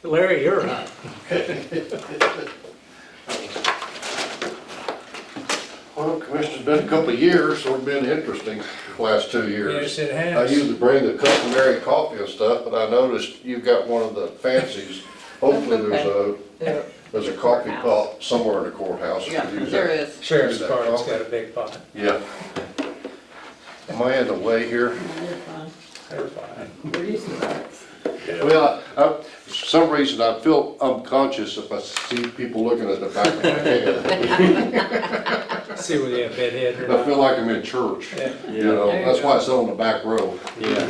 Larry, you're up. Well, Commissioner, it's been a couple of years, so it's been interesting the last 2 years. Yes, it I has. usually bring the customary coffee and stuff, but I noticed you've got one of the fancies. Hopefully there's a coffee pot somewhere in the courthouse. Yeah, Use there that. is. Sheriff's Use that Department's coffee. got a big pot. Yeah. Am I in the way here? You're fine. They're fine. We're used to that. Well, for some reason I feel unconscious if I see people looking at the back of my head. See whether you have bedhead or I not. feel like I'm in church, Yeah. you know, There you that's go. why I sit on the back row. Yeah.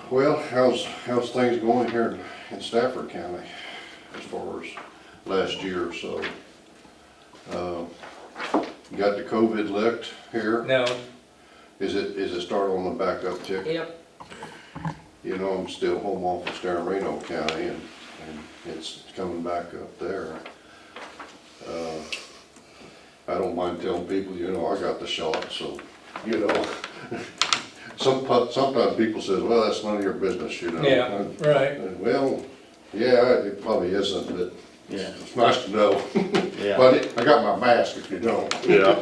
Well, how's things going here in Stafford County as far as last year or so? You got the COVID licked here? No, Is it starting on the back uptick? Yep. You know, I'm still home office there in Reno County and it's coming back up there. I don't mind telling people, you know, I got the shot, so, you know. Sometimes people says, well, that's none of your business, you know. yeah, right. Well, yeah, it probably isn't, but Yeah, it's nice to know. yeah. But I got my mask if you don't. Yeah.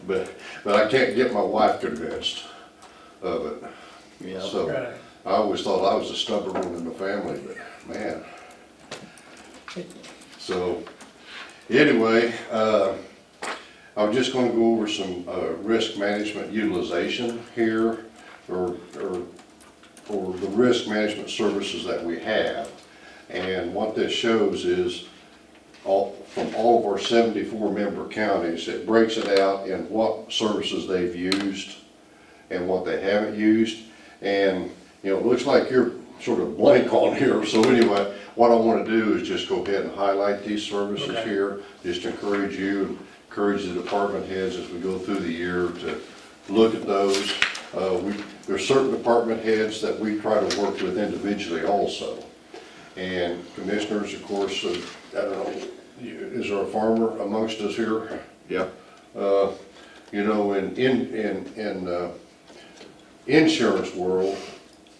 But I can't get my wife convinced of it. Yeah. So Right. I always thought I was the stubborn one in the family, but man. So anyway, I was just gonna go over some risk management utilization here, or for the risk management services that we have. And what this shows is from all of our 74 member counties, it breaks it out in what services they've used and what they haven't used. And, you know, it looks like you're sort of blank on here. So anyway, what I want to do is just go ahead and highlight these services Okay. here. Just encourage you, encourage the department heads as we go through the year to look at those. There's certain department heads that we try to work with individually also. And commissioners, of course, I don't know, is there a farmer amongst us here? Yeah. You know, in insurance world,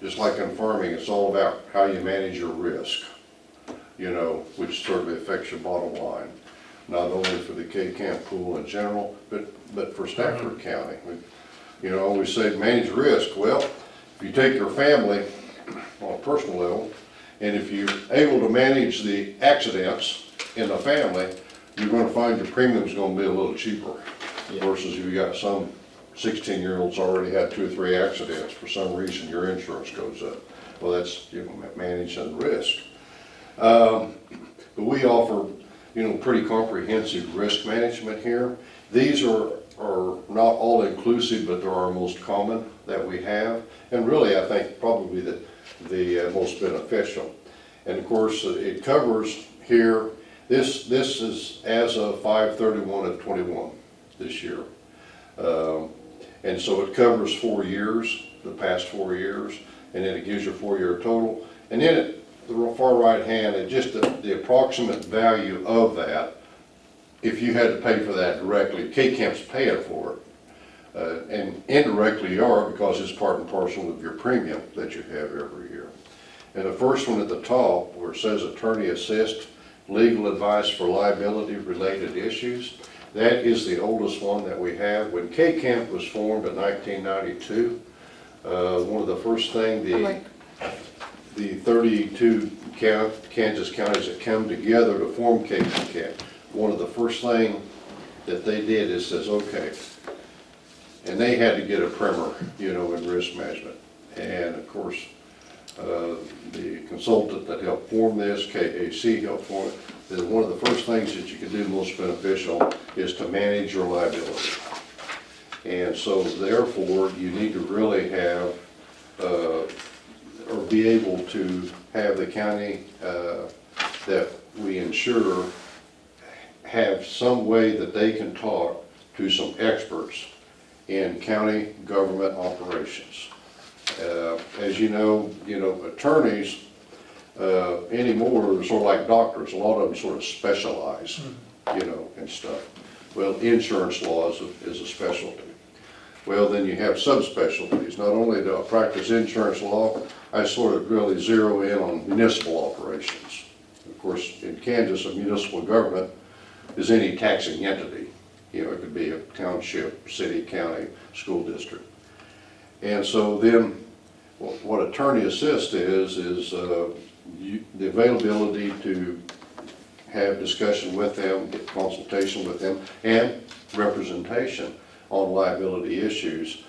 just like in farming, it's all about how you manage your risk, you know, which certainly affects your bottom line. Not only for the K-Camp pool in general, but for Stafford County. You know, I always say manage risk. Well, if you take your family on a personal level, and if you're able to manage the accidents in the family, you're gonna find your premium's gonna be a little cheaper. Yeah. Versus if you got some 16-year-olds already had 2 or 3 accidents, for some reason your insurance goes up. Well, that's, you know, managing risk. But we offer, you know, pretty comprehensive risk management here. These are not all inclusive, but they're our most common that we have. And really, I think probably the most beneficial. And of course, it covers here, this is as of 5/31/21 this year. And so it covers 4 years, the past 4 years, and then it gives you a 4-year total. And then at the far right hand, it just the approximate value of that, if you had to pay for that directly, K-Camp's paying for it. And indirectly you are, because it's part and parcel of your premium that you have every year. And the first one at the top, where it says attorney assist, legal advice for liability related issues, that is the oldest one that we have. When K-Camp was formed in 1992, one of the first things the 32 Kansas counties that come together to form K-Camp, one of the first things that they did is says, okay, and they had to get a primer, you know, in risk management. And of course, the consultant that helped form this, KAC helped form it, that one of the first things that you can do most beneficial is to manage your liability. And so therefore, you need to really have, or be able to have the county that we insure have some way that they can talk to some experts in county government operations. As you know, attorneys anymore are sort of like doctors. A lot of them sort of specialize, you know, and stuff. Well, insurance law is a specialty. Well, then you have subspecialties. Not only do I practice insurance law, I sort of really zero in on municipal operations. Of course, in Kansas, a municipal government is any taxing entity. You know, it could be a township, city, county, school district. And so then, what attorney assist is the availability to have discussion with them, get consultation with them, and representation on liability issues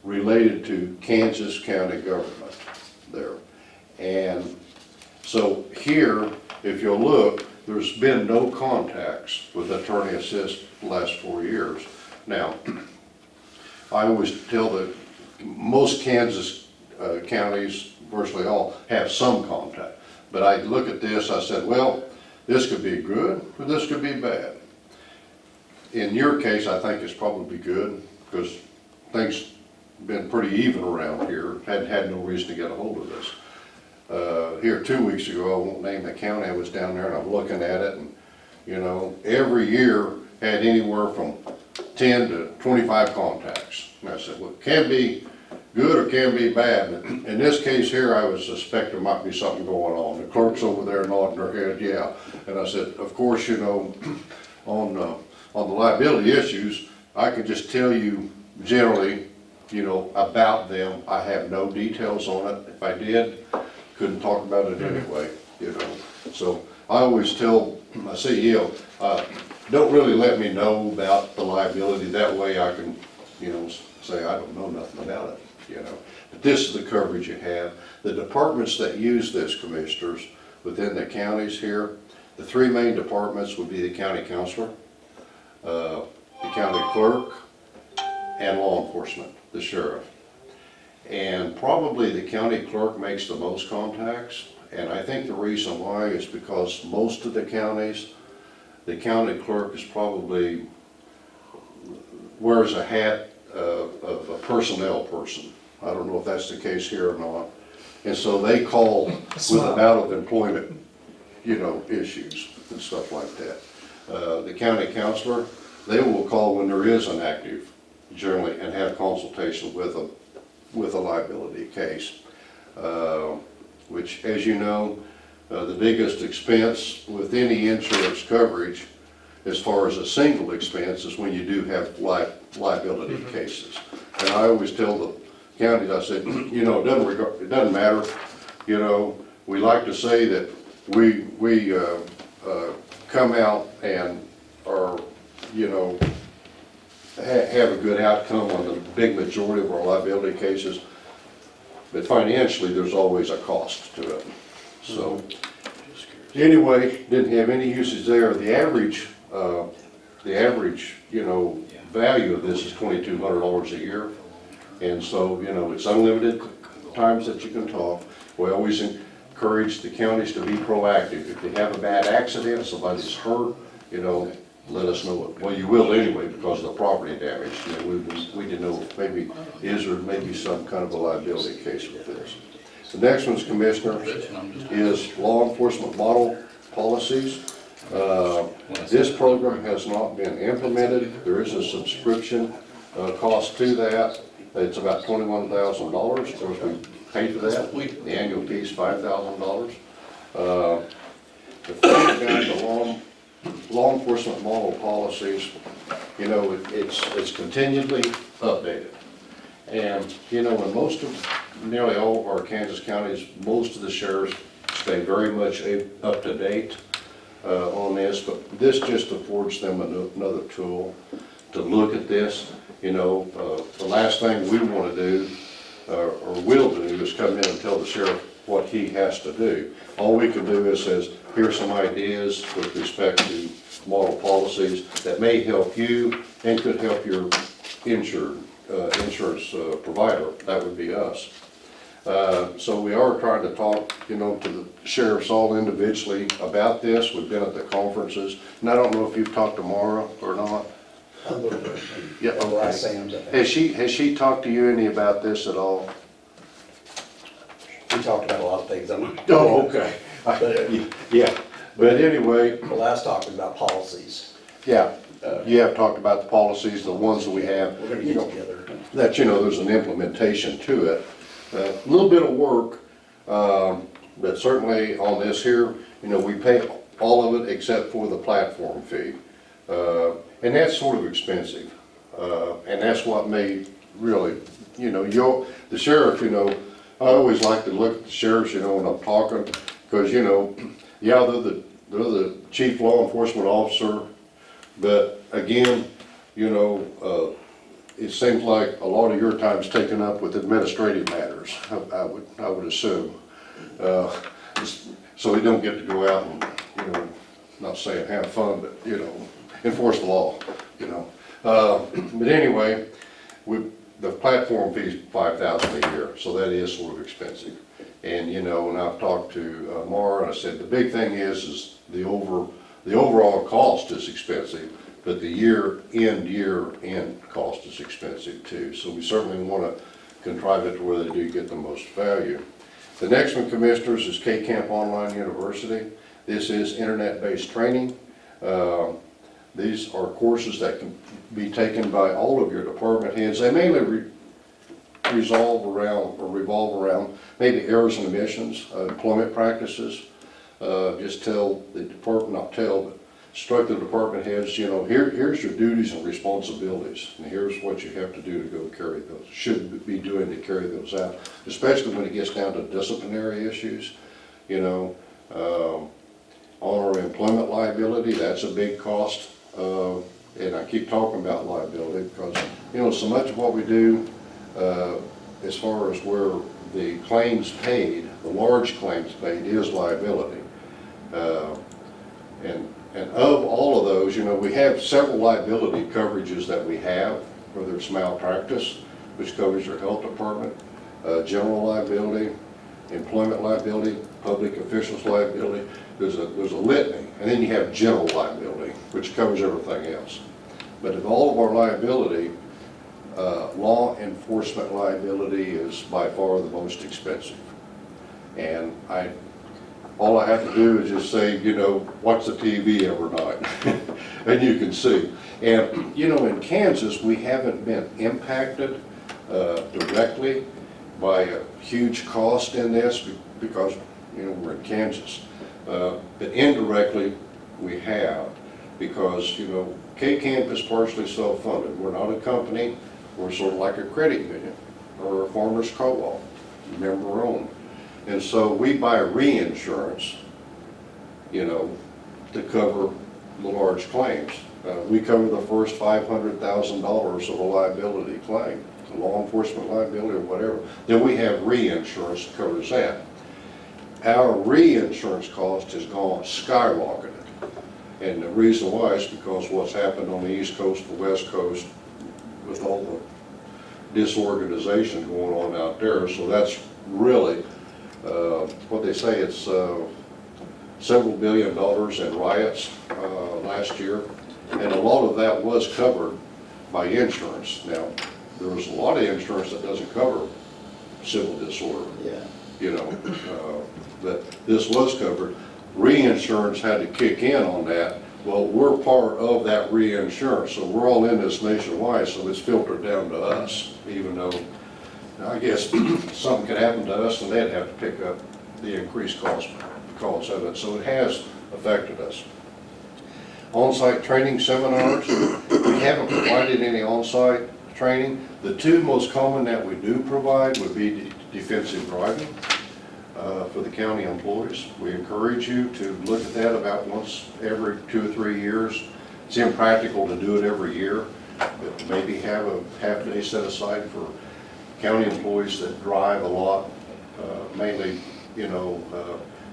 related to Kansas County government there. And so here, if you'll look, there's been no contacts with attorney assist the last 4 years. Now, I always tell that most Kansas counties, virtually all, have some contact. But I look at this, I said, well, this could be good or this could be bad. In your case, I think it's probably good because things been pretty even around here. Hadn't had no reason to get a hold of this. Here 2 weeks ago, I won't name the county, I was down there and I'm looking at it, and you know, every year had anywhere from 10 to 25 contacts. And I said, well, it can be good or can be bad. In this case here, I would suspect there might be something going on. The clerk's over there nodding her head, yeah. And I said, of course, you know, on the liability issues, I could just tell you generally, you know, about them. I have no details on it. If I did, couldn't talk about it anyway, you know. So I always tell my CEO, don't really let me know about the liability. That way I can, you know, say I don't know nothing about it, you know. But this is the coverage you have. The departments that use this, commissioners, within the counties here, the three main departments would be the county counselor, the county clerk, and law enforcement, the sheriff. And probably the county clerk makes the most contacts, and I think the reason why is because most of the counties, the county clerk is probably wears a hat of a personnel person. I don't know if that's the case here or not. And so they call with about of employment, you know, issues and stuff like that. The county counselor, they will call when there is an active, generally, and have consultation with a liability case. Which, as you know, the biggest expense with any insurance coverage, as far as a single expense, is when you do have liability cases. And I always tell the counties, I said, you know, it doesn't matter. You know, we like to say that we come out and are, you know, have a good outcome on the big majority of our liability cases. But financially, there's always a cost to it. So, anyway, didn't have any usage there. The average, you know, value of this is $2,200 a year. And so, you know, it's unlimited times that you can talk. We always encourage the counties to be proactive. If they have a bad accident, somebody's hurt, you know, let us know it. Well, you will anyway because of the property damage. You know, we didn't know maybe is or maybe some kind of a liability case with this. The next one's, Commissioner, is law enforcement model policies. This program has not been implemented. There is a subscription cost to that. It's about $21,000. Of course, we pay for that. The annual fee is $5,000. The first guide to law enforcement model policies, you know, it's continually updated. And, you know, in nearly all of our Kansas counties, most of the sheriffs stay very much up to date on this, but this just affords them another tool to look at this. You know, the last thing we want to do, or will do, is come in and tell the sheriff what he has to do. All we can do is says, here's some ideas with respect to model policies that may help you and could help your insurance provider. That would be us. So we are trying to talk, you know, to the sheriffs all individually about this. We've been at the conferences, and I don't know if you've talked to Mara or not. A little bit. Yeah, Or okay. Sam's, I think. Has she talked to you any about this at all? We talked about a lot of things. Oh, okay. Yeah, but anyway, The last talk was about policies. yeah, you have talked about the policies, the ones that we have. We're gonna You get know, together. that, there's an implementation to it. A little bit of work, but certainly on this here, we pay all of it except for the platform fee. And that's sort of expensive. And that's what made really, the sheriff, I always like to look at the sheriffs, when I'm talking, because, yeah, they're the chief law enforcement officer, but again, it seems like a lot of your time's taken up with administrative matters, I would assume. So we don't get to go out and, not saying have fun, but, enforce the law, But anyway, the platform fee is $5,000 a year, so that is sort of expensive. And, and I've talked to Mara, and I said, the big thing is the overall cost is expensive, but the year-end cost is expensive too. So we certainly want to contrive it to where they do get the most value. The next one, Commissioners, is K-Camp Online University. This is internet-based training. These are courses that can be taken by all of your department heads. They mainly revolve around maybe errors and omissions, employment practices. Just tell the department, not tell, but instruct the department heads, here's your duties and responsibilities, and here's what you have to do to go carry those, should be doing to carry those out, especially when it gets down to disciplinary issues, honor employment liability, that's a big cost, and I keep talking about liability because, so much of what we do, as far as where the claims paid, the large claims paid is liability. And of all of those, we have several liability coverages that we have, whether it's malpractice, which covers your health department, general liability, employment liability, public officials liability. There's a litany, and then you have general liability, which covers everything else. But of all of our liability, law enforcement liability is by far the most expensive. And all I have to do is just say, watch the TV every night, and you can see. And, in Kansas, we haven't been impacted directly by a huge cost in this because, we're in Kansas. But indirectly, we have because, K-Camp is partially self-funded. We're not a company. We're sort of like a credit union or a farmer's co-op, member-owned. And so we buy reinsurance, to cover the large claims. We cover the first $500,000 of a liability claim, a law enforcement liability or whatever. Then we have reinsurance that covers that. Our reinsurance cost has gone skyrocketed. And the reason why is because what's happened on the East Coast, the West Coast, with all the disorganization going on out there. So that's really what they say, it's several $1 billion in riots last year, and a lot of that was covered by insurance. Now, there was a lot of insurance that doesn't cover civil disorder, but this was covered. Reinsurance had to kick in on that. Well, we're part of that reinsurance, so we're all in this nationwide, so it's filtered down to us, even though I guess something could happen to us and they'd have to pick up the increased cost because of it. So it has affected us. On-site training seminars, we haven't provided any on-site training. The two most common that we do provide would be defensive driving for the county employees. We encourage you to look at that about once every 2 or 3 years. It's impractical to do it every year, but maybe have a half day set aside for county employees that drive a lot, mainly,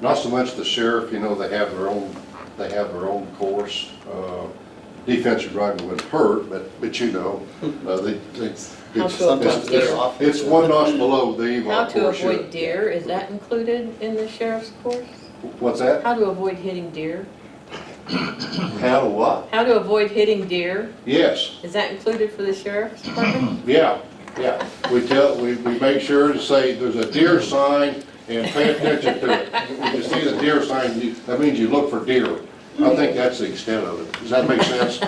not so much the sheriff, they have their own course. Defensive driving wouldn't hurt, but it's one notch below the EVOC course. How to avoid deer, is that included in the sheriff's course? What's that? How to avoid hitting deer? How to what? How to avoid hitting deer, Yes. is that included for the sheriff's department? Yeah. We make sure to say there's a deer sign and pay attention to it. When you see the deer sign, that means you look for deer. I think that's the extent of it. Does that make sense?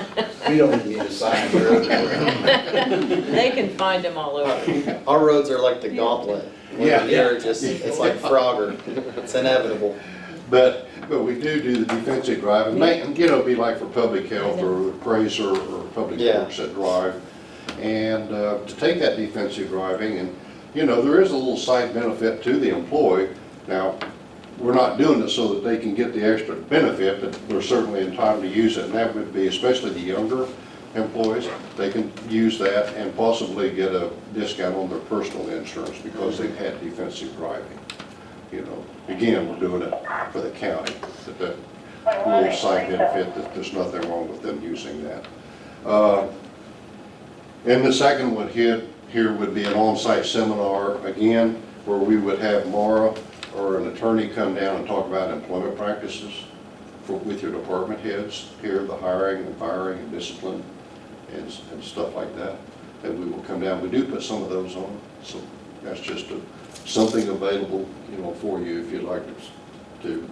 We don't need to sign for it. They can find them all over. Our roads are like the gauntlet. Yeah. They're just, it's like Frogger. It's inevitable. But we do the defensive driving, be like for public health or appraiser or public Yeah. works that drive. And to take that defensive driving and, there is a little side benefit to the employee. Now, we're not doing it so that they can get the extra benefit, but they're certainly entitled to use it. And that would be especially the younger employees. They can use that and possibly get a discount on their personal insurance because they've had defensive driving. Again, we're doing it for the county, that little side benefit, that there's nothing wrong with them using that. And the second one here would be an on-site seminar, again, where we would have Mara or an attorney come down and talk about employment practices with your department heads here, the hiring and firing and discipline and stuff like that. And we will come down. We do put some of those on, so that's just something available, for you if you'd like to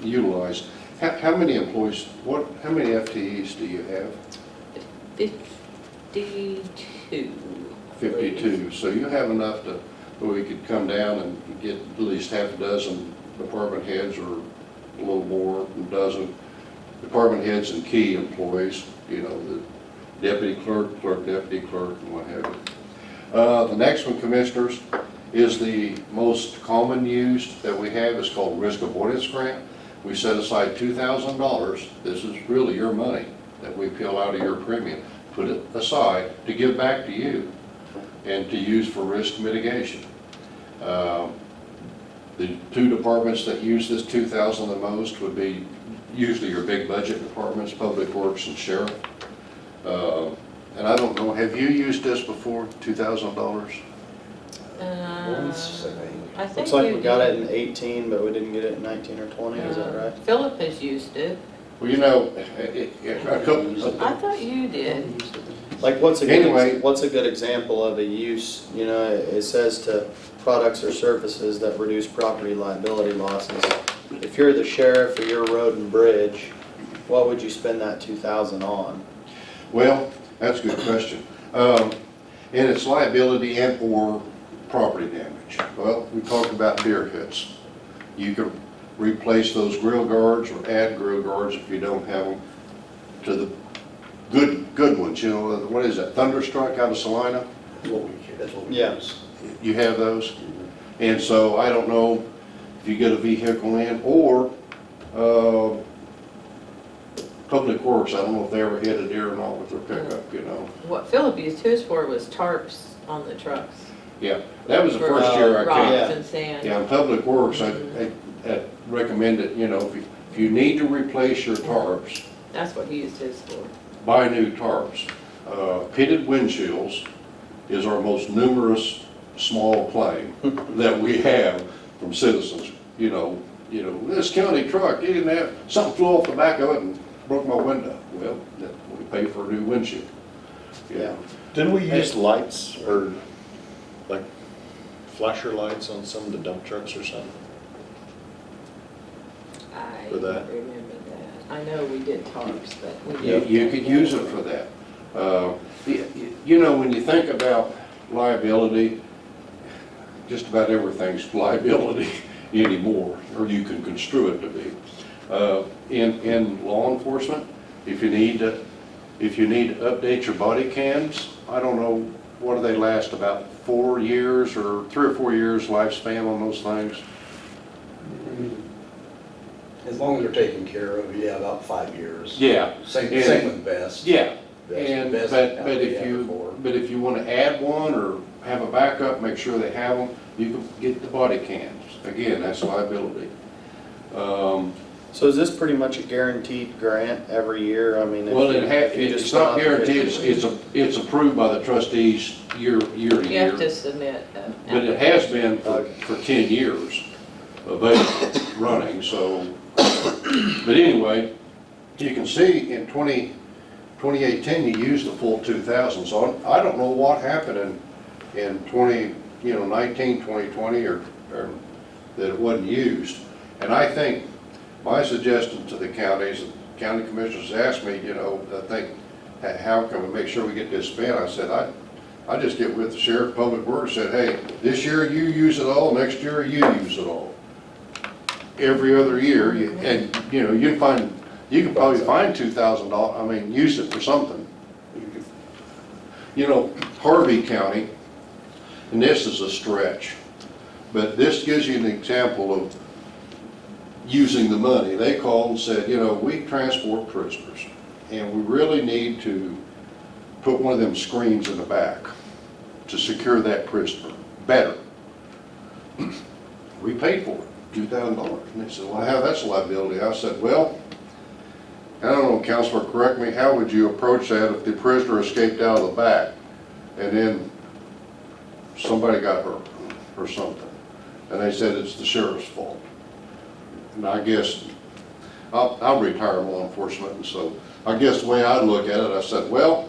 utilize. How many employees? How many FTEs do you have? 52. 52. So you have enough where we could come down and get at least half a dozen department heads or a little more, a dozen department heads and key employees, the deputy clerk, deputy clerk, and what have you. The next one, commissioners, is the most common used that we have. Is called risk avoidance grant. We set aside $2,000. This is really your money that we peel out of your premium. Put it aside to give back to you and to use for risk mitigation. The two departments that use this $2,000 the most would be usually your big budget departments, Public Works and Sheriff. And I don't know, have you used this before, $2,000? Once, I think. I think Looks like you we got did. it in 18, but we didn't get it in 19 or 20, is that right? Philip has used it. Well, a couple, I thought you did. Like what's a Anyway. good example of a use? It says to products or services that reduce property liability losses. If you're the sheriff or you're road and bridge, what would you spend that 2,000 on? well, that's a good question. And it's liability and or property damage. Well, we talked about deer hits. You can replace those grill guards or add grill guards if you don't have them to the good ones. What is that, Thunderstruck out of Salina? That's what we Yeah. use. You have those? And so I don't know if you get a vehicle in, or Public Works, I don't know if they ever hit a deer or not with their pickup, What Philip used his for was tarps on the trucks. Yeah, that was the For, first year I rocks came. Yeah. and sand. Yeah, in Public Works, I recommend it, if you need to replace your tarps, That's what he used his for. buy new tarps. Pitted windshields is our most numerous small claim that we have from citizens. This county truck, it didn't have, something flew off the back of it and broke my window. Well, we pay for a new windshield. Yeah. Didn't we use lights or like flasher lights on some of the dump trucks or something? I For that? don't remember that. I know we did tarps, but we You did. could use it for that. When you think about liability, just about everything's liability anymore, or you can construe it to be. In law enforcement, if you need to update your body cams, I don't know, what do they last, about 4 years or 3 or 4 years lifespan on those things? As long as they're taken care of, yeah, about 5 years. Yeah. Same And- with vest. Yeah, Vest- and, vest but out the if you, before. but if you want to add one or have a backup, make sure they have them, you can get the body cams. Again, that's liability. So is this pretty much a guaranteed grant every year? I mean, Well, if you just it's not stop guaranteed, it- it's approved by the trustees year to You have year. to submit. But it has been for 10 years running, so. But anyway, you can see in 2018, you used the full 2,000. So I don't know what happened in 19, 2020, or that it wasn't used. And I think my suggestion to the counties, the county commissioners asked me, I think how can we make sure we get this spent? I said, I just get with the sheriff, public works, said, hey, this year you use it all, next year you use it all. Every other year, and, you know, you can probably find $2,000, I mean, use it for something. You know, Harvey County, and this is a stretch, but this gives you an example of using the money. They called and said, you know, we transport prisoners, and we really need to put one of them screens in the back to secure that prisoner better. We paid for it, $2,000. And they said, well, that's a liability. I said, well, I don't know, Counselor, correct me, how would you approach that if the prisoner escaped out of the back and then somebody got hurt or something? And they said it's the sheriff's fault. And I guess, I'll retire law enforcement, and so I guess the way I look at it, I said, well,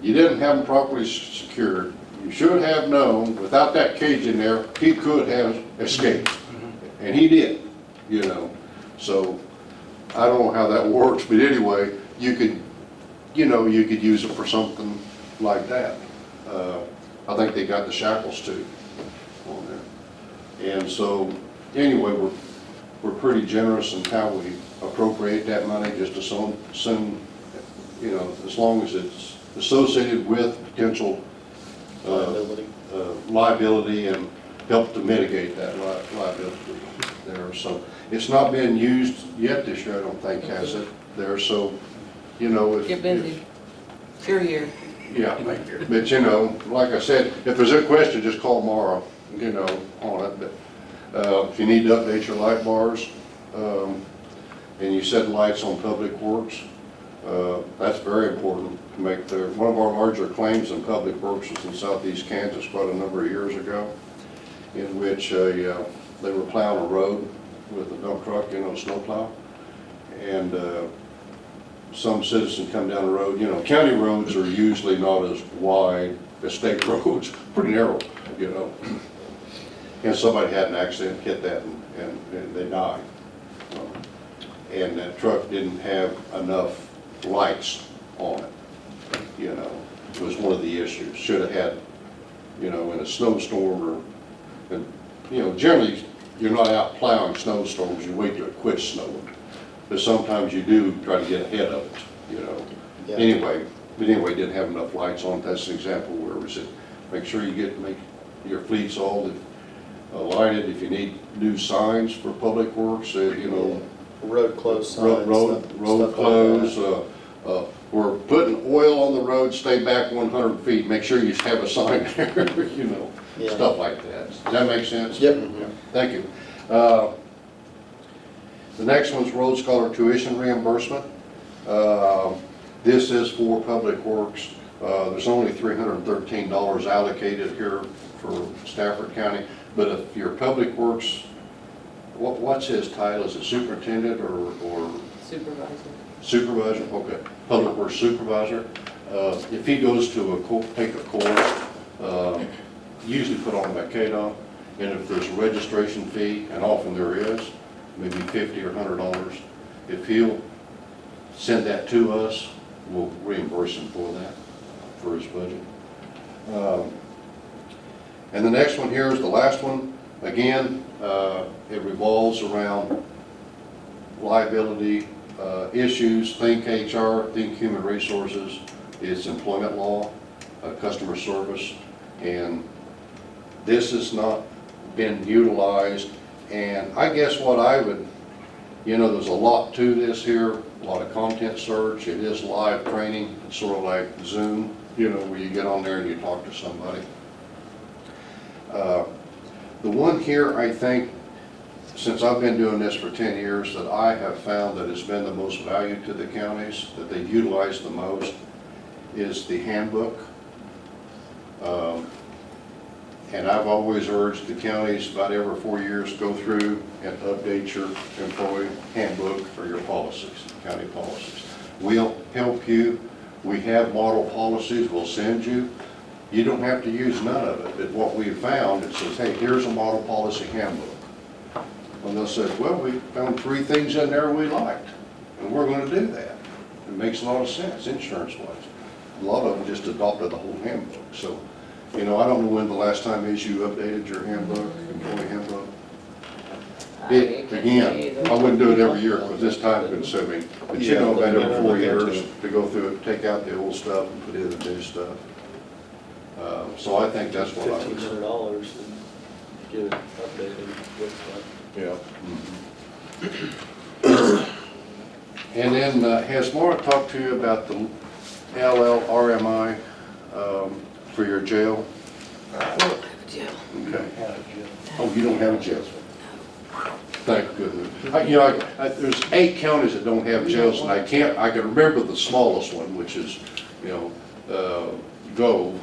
you didn't have him properly secured. You should have known, without that cage in there, he could have escaped. And he did, you know. So, I don't know how that works, but anyway, you could, you know, you could use it for something like that. I think they got the shackles too on there. And so, anyway, we're pretty generous in how we appropriate that money, just assume, you know, as long as it's associated with potential liability and help to mitigate that liability there. So it's not been used yet this year, I don't think, has it, there? So, you know, if... Get busy. It's your year. Yeah, but you know, like I said, if there's a question, just call Mara, you know, on it. But if you need to update your light bars, and you set lights on Public Works, that's very important to make there. One of our larger claims in Public Works was in southeast Kansas quite a number of years ago, in which they were plowing a road with a dump truck, you know, snowplow, and some citizen come down the road. You know, county roads are usually not as wide as state roads, pretty narrow, you know. And somebody had an accident, hit that, and they died. And that truck didn't have enough lights on it, you know. It was one of the issues. Should have had, you know, in a snowstorm or, and, you know, generally you're not out plowing snowstorms, you wait till it quits snowing. But sometimes you do try to get ahead of it, you know. Yeah. Anyway, didn't have enough lights on it. That's an example where we said, make sure you make your fleets all lighted. If you need new signs for Public Works, you know. Road closed signs. Road stuff closed, like that. we're putting oil on the road, stay back 100 feet, make sure you have a sign there, you know, Yeah. stuff like that. Does that make sense? Yep. Yeah. Thank you. The next one's Road Scholar tuition reimbursement. This is for Public Works. There's only $313 allocated here for Stafford County, but if your Public Works, what's his title? Is it superintendent or Supervisor. supervisor? Okay, Public Works supervisor. If he goes to take a course, usually put on a KDON, and if there's a registration fee, and often there is, maybe $50 or $100, if he'll send that to us, we'll reimburse him for that, for his budget. And the next one here is the last one. Again, it revolves around liability issues. Think HR, think human resources. It's employment law, customer service, and this has not been utilized. And I guess what I would, you know, there's a lot to this here, a lot of content search. It is live training. It's sort of like Zoom, you know, where you get on there and you talk to somebody. The one here, I think, since I've been doing this for 10 years, that I have found that has been the most value to the counties, that they've utilized the most, is the handbook. And I've always urged the counties about every 4 years go through and update your employee handbook or your policies, county policies. We'll help you. We have model policies we'll send you. You don't have to use none of it, but what we've found, it says, hey, here's a model policy handbook. And they'll say, well, we found 3 things in there we liked, and we're going to do that. it makes a lot of sense, insurance-wise. A lot of them just adopted the whole handbook, so, you know, I don't know when the last time is you updated your handbook, employee handbook. It, again, I wouldn't do it every year, because it's time consuming. But you know, about every 4 years, to go through it, take out the old stuff and put in the new stuff. So I think that's what I would say. $1,500 and get it updated, looks like. Yeah. And then, has Laura talked to you about the LLRMI for your jail? Jail. Okay. Oh, you don't have a jail? Thank goodness. You know, there's 8 counties that don't have jails, and I can remember the smallest one, which is, you know, Gove,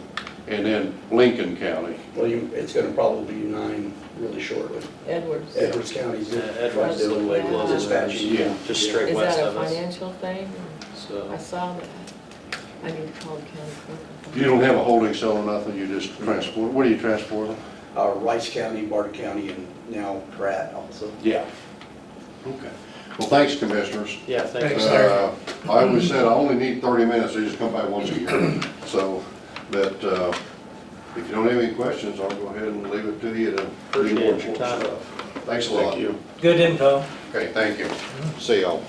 and then Lincoln County. Well, it's gonna probably be 9 really shortly. Edwards. Edwards County's Edwards doing way closer. dispatching. Yeah. Just straight Is west that a of us. financial thing? I So, saw that. I need to call the county clerk. You don't have a holding cell or nothing, you just transport, what do you transport them? Rice County, Barton County, and now Pratt also. Yeah. Okay. Well, thanks, Commissioners. yeah, thank Thanks, you. sir. I always said I only need 30 minutes, I just come by once a year. So, but if you don't have any questions, I'll go ahead and leave it to you to do Appreciate more your time. stuff. Thanks a lot. Thank you. Good info. Okay, thank you. See y'all.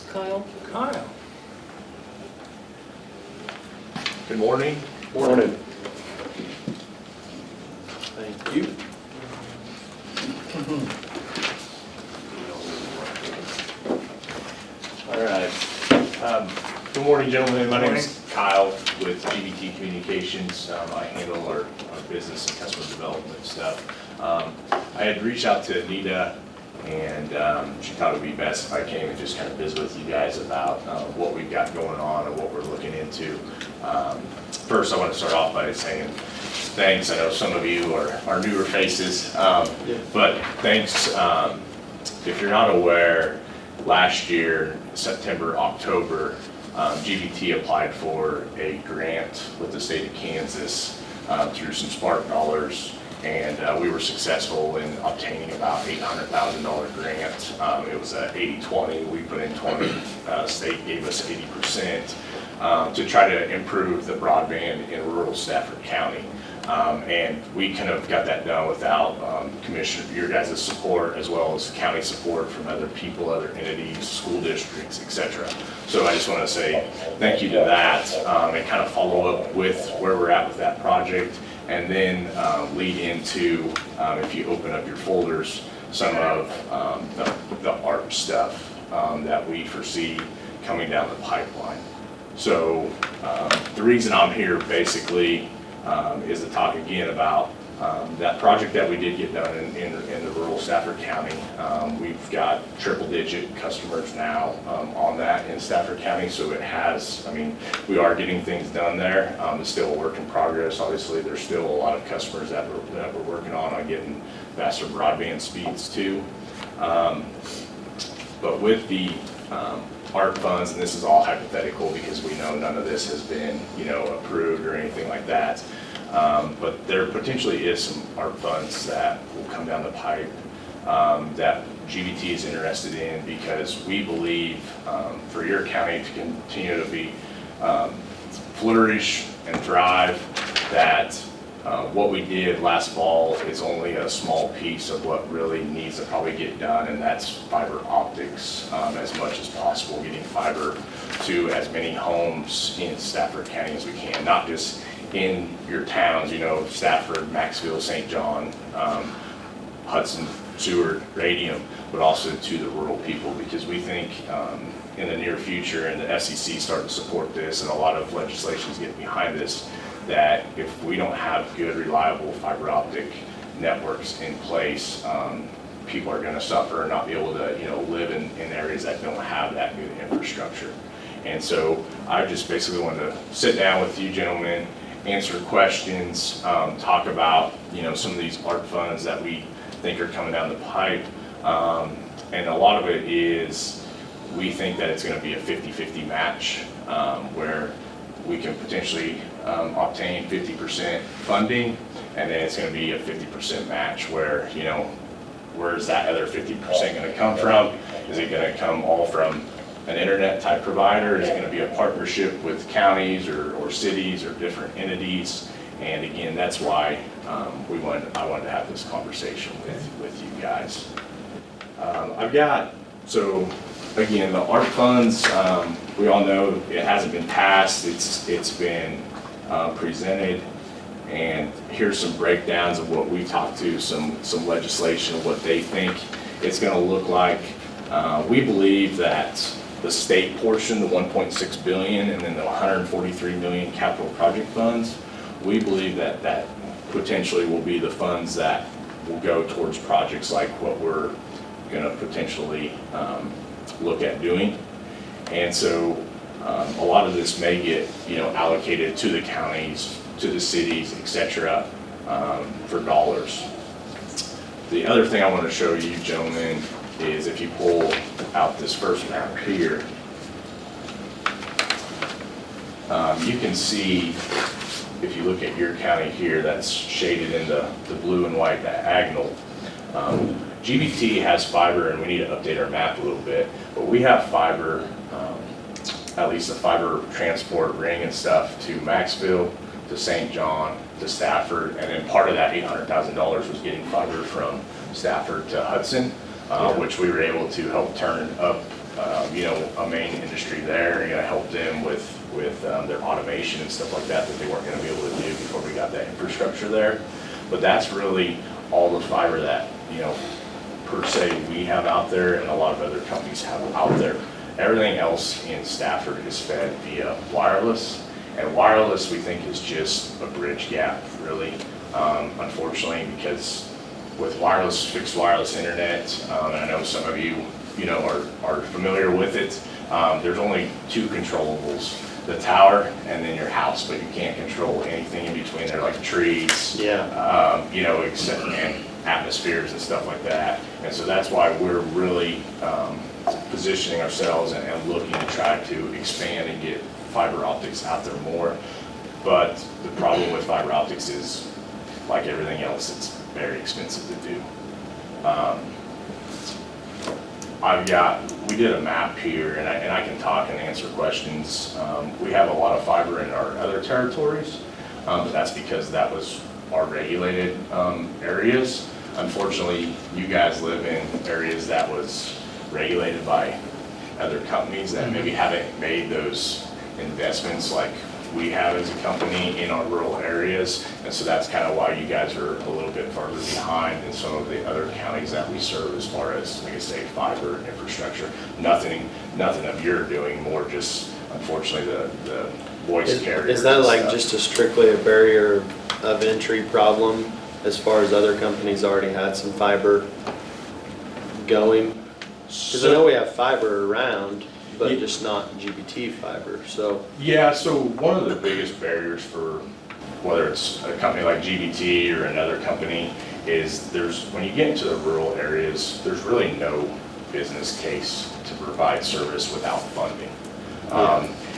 Kyle? Kyle. Good morning. Morning. Thank you. All right. Good morning, gentlemen. My name is Kyle with GBT Communications. I handle our business and customer development stuff. I had reached out to Anita, and she thought it would be best if I came and just kind of visit with you guys about what we've got going on and what we're looking into. First, I want to start off by saying thanks. I know some of you are newer faces, but thanks. If you're not aware, last year, September, October, GBT applied for a grant with the state of Kansas through some Spark dollars, and we were successful in obtaining about $800,000 grant. It was a 80-20, we put in 20, state gave us 80% to try to improve the broadband in rural Stafford County. And we kind of got that done without Commissioner, your guys' support, as well as county support from other people, other entities, school districts, et cetera. So I just want to say thank you to that, and kind of follow up with where we're at with that project, and then lead into, if you open up your folders, some of the ARP stuff that we foresee coming down the pipeline. So the reason I'm here basically is to talk again about that project that we did get done in the rural Stafford County. We've got triple-digit customers now on that in Stafford County, so it has, I mean, we are getting things done there. It's still a work in progress. Obviously, there's still a lot of customers that we're working on getting faster broadband speeds too. But with the ARP funds, and this is all hypothetical because we know none of this has been, approved or anything like that. But there potentially is some ARP funds that will come down the pipe that GBT is interested in, because we believe for your county to continue to be flourish and thrive, that what we did last fall is only a small piece of what really needs to probably get done, and that's fiber optics as much as possible, getting fiber to as many homes in Stafford County as we can, not just in your towns, Stafford, Maxville, St. John, Hudson, Seward, Radium, but also to the rural people, because we think in the near future, and the FCC starting to support this, and a lot of legislation is getting behind this, that if we don't have good, reliable fiber optic networks in place, people are going to suffer and not be able to, live in areas that don't have that good infrastructure. And so I just basically wanted to sit down with you gentlemen, answer questions, talk about, some of these ARP funds that we think are coming down the pipe. And a lot of it is, we think that it's going to be a 50-50 match, where we can potentially obtain 50% funding, and then it's going to be a 50% match where, where's that other 50% gonna come from? Is it gonna come all from an internet type provider? Is it gonna be a partnership with counties or cities or different entities? And again, that's why I wanted to have this conversation with you guys. So again, the ARP funds, we all know it hasn't been passed, it's been presented. And here's some breakdowns of what we talked to, some legislation, what they think it's gonna look like. We believe that the state portion, the 1.6 billion, and then the 143 million capital project funds, we believe that that potentially will be the funds that will go towards projects like what we're gonna potentially look at doing. And so a lot of this may get, allocated to the counties, to the cities, et cetera, for dollars. The other thing I want to show you, gentlemen, is if you pull out this first map here, you can see, if you look at your county here, that's shaded in the blue and white diagonal. GBT has fiber, and we need to update our map a little bit, but we have fiber, at least the fiber transport ring and stuff to Maxville, to St. John, to Stafford, and then part of that $800,000 was getting fiber from Stafford to Hudson, which we were able to help turn up, a main industry there, and help them with their automation and stuff like that they weren't gonna be able to do before we got that infrastructure there. But that's really all the fiber that, per se, we have out there and a lot of other companies have out there. Everything else in Stafford is fed via wireless. And wireless, we think, is just a bridge gap, really, unfortunately, because with fixed wireless internet, and I know some of you, are familiar with it, there's only two controllables, the tower and then your house, but you can't control anything in between there, like trees, except and atmospheres and stuff like that. And so that's why we're really positioning ourselves and looking to try to expand and get fiber optics out there more. But the problem with fiber optics is, like everything else, it's very expensive to do. We did a map here, and I can talk and answer questions. We have a lot of fiber in our other territories, but that's because that was our regulated areas. Unfortunately, you guys live in areas that was regulated by other companies that maybe haven't made those investments like we have as a company in our rural areas. And so that's kind of why you guys are a little bit farther behind in some of the other counties that we serve as far as, like I say, fiber infrastructure. Nothing of you're doing, more just unfortunately the voice carriers. Is that and like stuff. just strictly a barrier of entry problem as far as other companies already had some fiber going? Because I know we have fiber around, but Yeah. just not GBT fiber, so. Yeah, so one of the biggest barriers for whether it's a company like GBT or another company is when you get into the rural areas, there's really no business case to provide service without funding.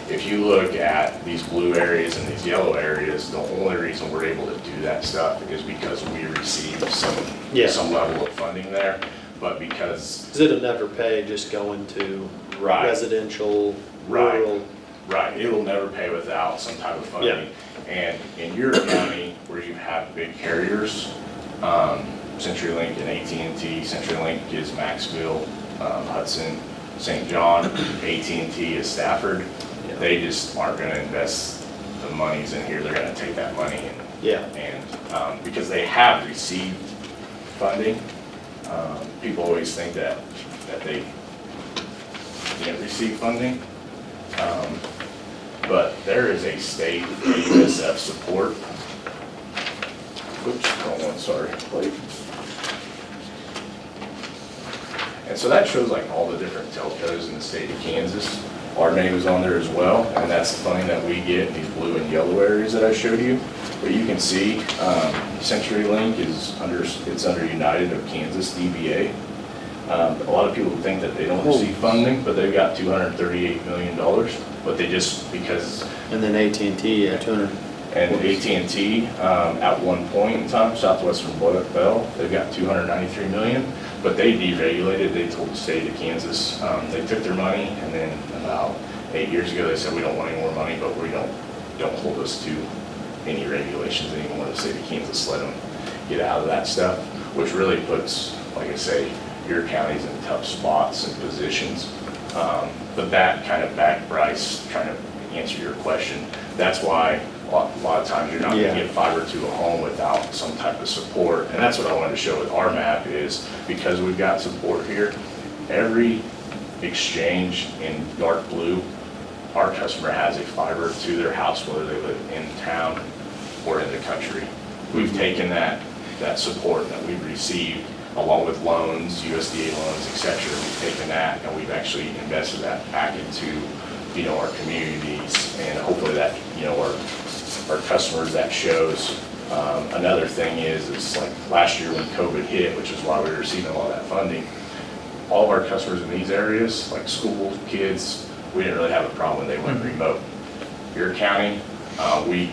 If you look at these blue areas and these yellow areas, the only reason we're able to do that stuff is because we receive some level of funding there, but because. Because it'll never pay just going to Right. residential, Right. rural. Right, it will never pay without some type of funding. And in your county, where you have big carriers, CenturyLink and AT&T, CenturyLink is Maxville, Hudson, St. John, AT&T is Stafford. They just aren't gonna invest the monies in here, they're gonna take that money and because they have received funding, people always think that they didn't receive funding. But there is a state USF support. Oops, wrong one, sorry. And so that shows like all the different telcos in the state of Kansas. Our name is on there as well, and that's the funding that we get in these blue and yellow areas that I showed you. But you can see CenturyLink is under United of Kansas, DBA. A lot of people think that they don't receive funding, but they've got $238 million, but they just, because. And then AT&T, yeah, 200. And AT&T, at one point in time, Southwestern Bell, they've got 293 million, but they deregulated. They told the state of Kansas, they took their money, and then about 8 years ago, they said, we don't want any more money, but we don't hold us to any regulations anymore. The state of Kansas let them get out of that stuff, which really puts, like I say, your counties in tough spots and positions. But that kind of backed Bryce, trying to answer your question. That's why a lot of times you're not gonna get fiber to a home without some type of support. And that's what I wanted to show with our map is because we've got support here, every exchange in dark blue, our customer has a fiber to their house, whether they live in town or in the country. We've taken that support that we've received along with loans, USDA loans, et cetera. We've taken that and we've actually invested that back into, our communities, and hopefully that, our customers, that shows. Another thing is like last year when COVID hit, which is why we were receiving a lot of that funding, all of our customers in these areas, like school, kids, we didn't really have a problem when they went remote. Your county, we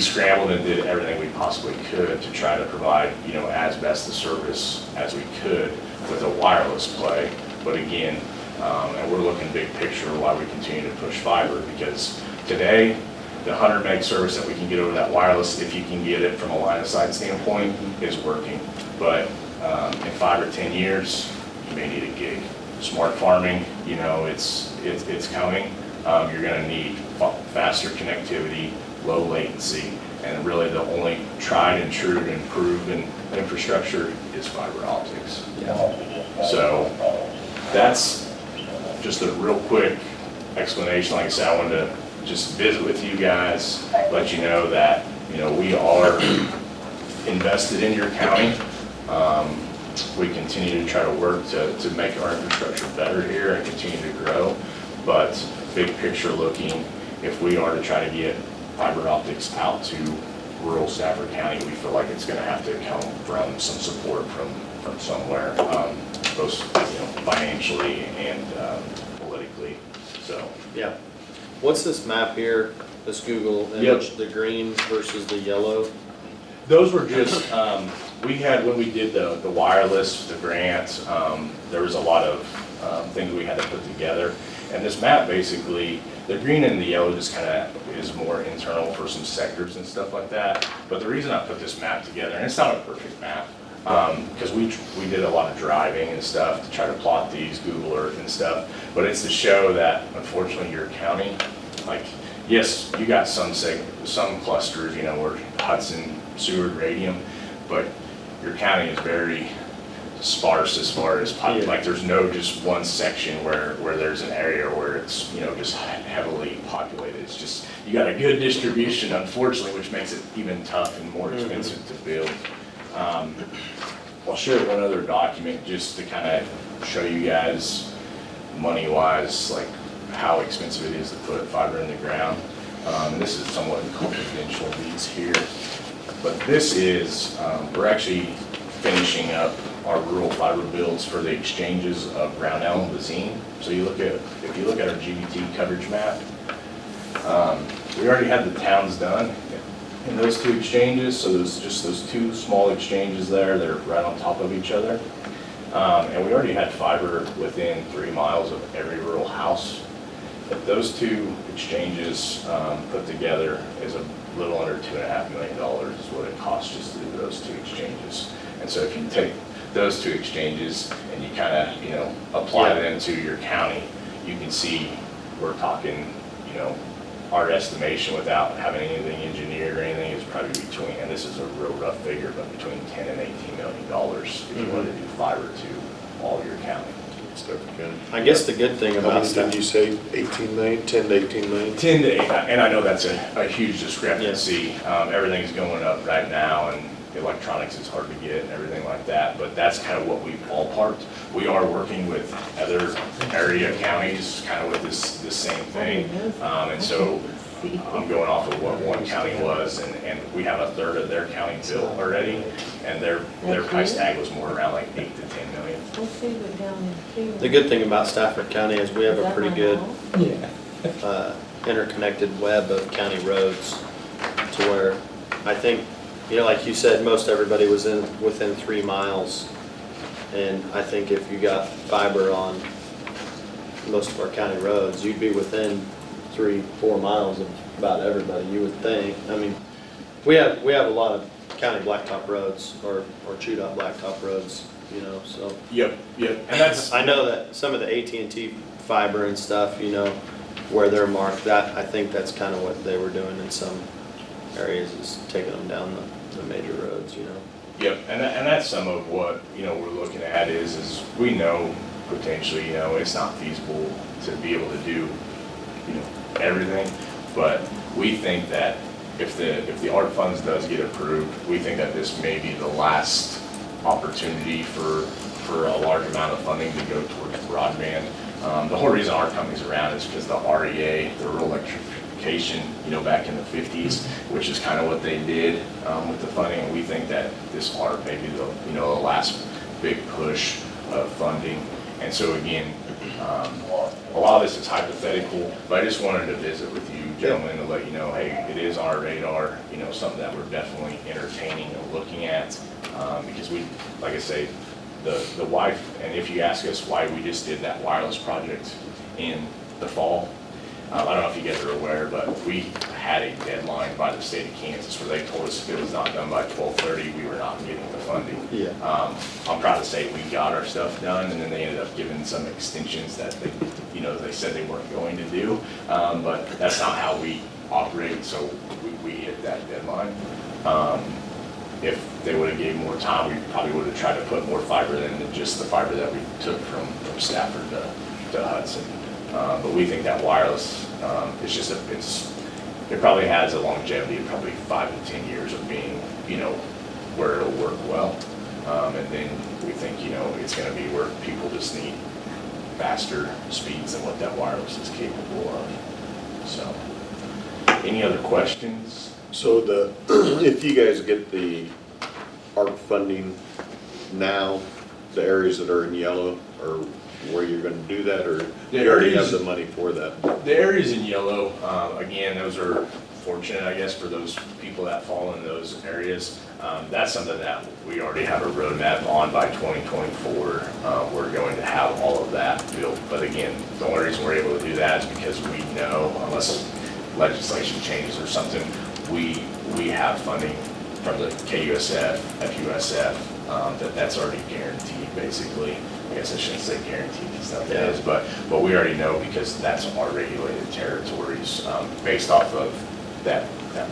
scrambled and did everything we possibly could to try to provide, as best a service as we could with a wireless play. But again, and we're looking big picture why we continue to push fiber, because today, the 100 meg service that we can get over that wireless, if you can get it from a line of sight standpoint, is working. But in 5 or 10 years, you may need a gig. Smart farming, it's coming. You're gonna need faster connectivity, low latency, and really the only tried and true and proven infrastructure is fiber optics. So that's just a real quick explanation. Like I said, I wanted to just visit with you guys, let you know that, we are invested in your county. We continue to try to work to make our infrastructure better here and continue to grow. But big picture looking, if we are to try to get fiber optics out to rural Stafford County, we feel like it's gonna have to come from some support from somewhere, both financially and politically, so. Yeah. What's this map here, this Google image, the green versus the yellow? Those were just, we had, when we did the wireless, the grant, there was a lot of things we had to put together. And this map basically, the green and the yellow just kind of is more internal for some sectors and stuff like that. But the reason I put this map together, and it's not a perfect map, because we did a lot of driving and stuff to try to plot these, Google Earth and stuff, but it's to show that unfortunately your county, like, yes, you got some clusters, where Hudson, Seward, Radium, but your county is very sparse as far as like there's no just one section where there's an area where it's just heavily populated. It's just you got a good distribution, unfortunately, which makes it even tough and more expensive to build. I'll share one other document just to kind of show you guys money wise, like how expensive it is to put fiber in the ground. And this is somewhat confidential, these here, but this is we're actually finishing up our rural fiber builds for the exchanges of Brownell and Bazine. So if you look at our GBT coverage map, we already had the towns done in those two exchanges. So there's just those two small exchanges there. They're right on top of each other. And we already had fiber within 3 miles of every rural house. But those two exchanges put together is a little under $2.5 million is what it costs just to do those two exchanges. And so if you take those two exchanges and you kind of, apply them to your county, you can see we're talking, our estimation without having anything engineered or anything is probably between, and this is a real rough figure, but between $10 and $18 million if you wanted to do fiber to all your county. I guess the good thing How about many did you say, 18 million, 10 to 18 million? 10 to 8, and I know that's a huge discrepancy. Everything's going up right now, and electronics is hard to get and everything like that, but that's kind of what we ballparked. We are working with other area counties kind of with this same thing, and so I'm going off of what one county was, and we have a third of their county built already, and their price tag was more around like 8 to 10 million. the good thing about Stafford County is we have a pretty good Yeah. interconnected web of county roads to where I think, like you said, most everybody was within 3 miles. And I think if you got fiber on most of our county roads, you'd be within 3-4 miles of about everybody, you would think. I mean, we have a lot of county blacktop roads or chewed up blacktop roads, so. Yep, and that's, I know that some of the AT&T fiber and stuff, where they're marked, that, I think that's kind of what they were doing in some areas, is taking them down the major roads, Yep, and that's some of what, we're looking at is we know potentially, it's not feasible to be able to do, everything, but we think that if the ARP funds does get approved, we think that this may be the last opportunity for a large amount of funding to go towards broadband. The whole reason our company's around is because the REA, the rural electrification, back in the 50s, which is kind of what they did with the funding. And we think that this ARP may be the last big push of funding. And so again, a lot of this is hypothetical, but I just wanted to visit with you gentlemen to let you know, hey, it is on our radar, something that we're definitely entertaining and looking at, because we, like I say, the wife, and if you ask us why we just did that wireless project in the fall, I don't know if you guys are aware, but we had a deadline by the state of Kansas where they told us if it was not done by 12:30, we were not getting the funding. Yeah. I'm proud to say we got our stuff done, and then they ended up giving some extensions that they said they weren't going to do, but that's not how we operate, so we hit that deadline. If they would have gave more time, we probably would have tried to put more fiber than just the fiber that we took from Stafford to Hudson. But we think that wireless, it probably has a longevity of probably 5 to 10 years of being, where it'll work well. And then we think, it's gonna be where people just need faster speeds than what that wireless is capable of. So, any other questions? So if you guys get the ARP funding now, the areas that are in yellow, or where you're gonna do that, or The you already have areas- the money for that? The areas in yellow, again, those are fortunate, I guess, for those people that fall in those areas. That's something that we already have a roadmap on by 2024. We're going to have all of that built. But again, the only reason we're able to do that is because we know, unless legislation changes or something, we have funding from the KUSF, FUSF, that's already guaranteed, basically. I guess I shouldn't say guaranteed, because that is, but we already know because that's our regulated territories, based off of that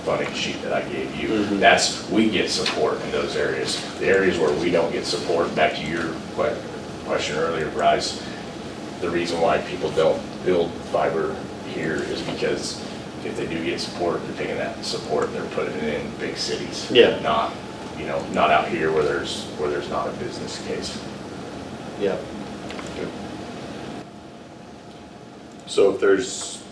funding sheet that I gave you. Mm-hmm. We get support in those areas. The areas where we don't get support, back to your question earlier, Bryce, the reason why people don't build fiber here is because if they do get support, they're taking that support, they're putting it in big cities. Yeah. Not out here where there's not a business case. Yeah. So if there's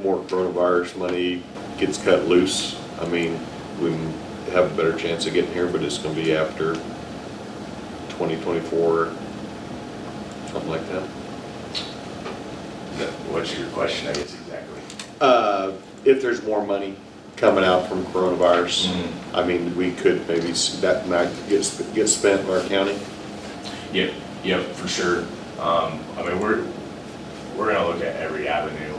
more coronavirus money gets cut loose, I mean, we have a better chance of getting here, but it's gonna be after 2024, something like that. What's your question, I guess, exactly? If there's more money coming out from coronavirus, Mm-hmm. I mean, we could maybe see that might get spent in our county. Yep, for sure. I mean, we're gonna look at every avenue,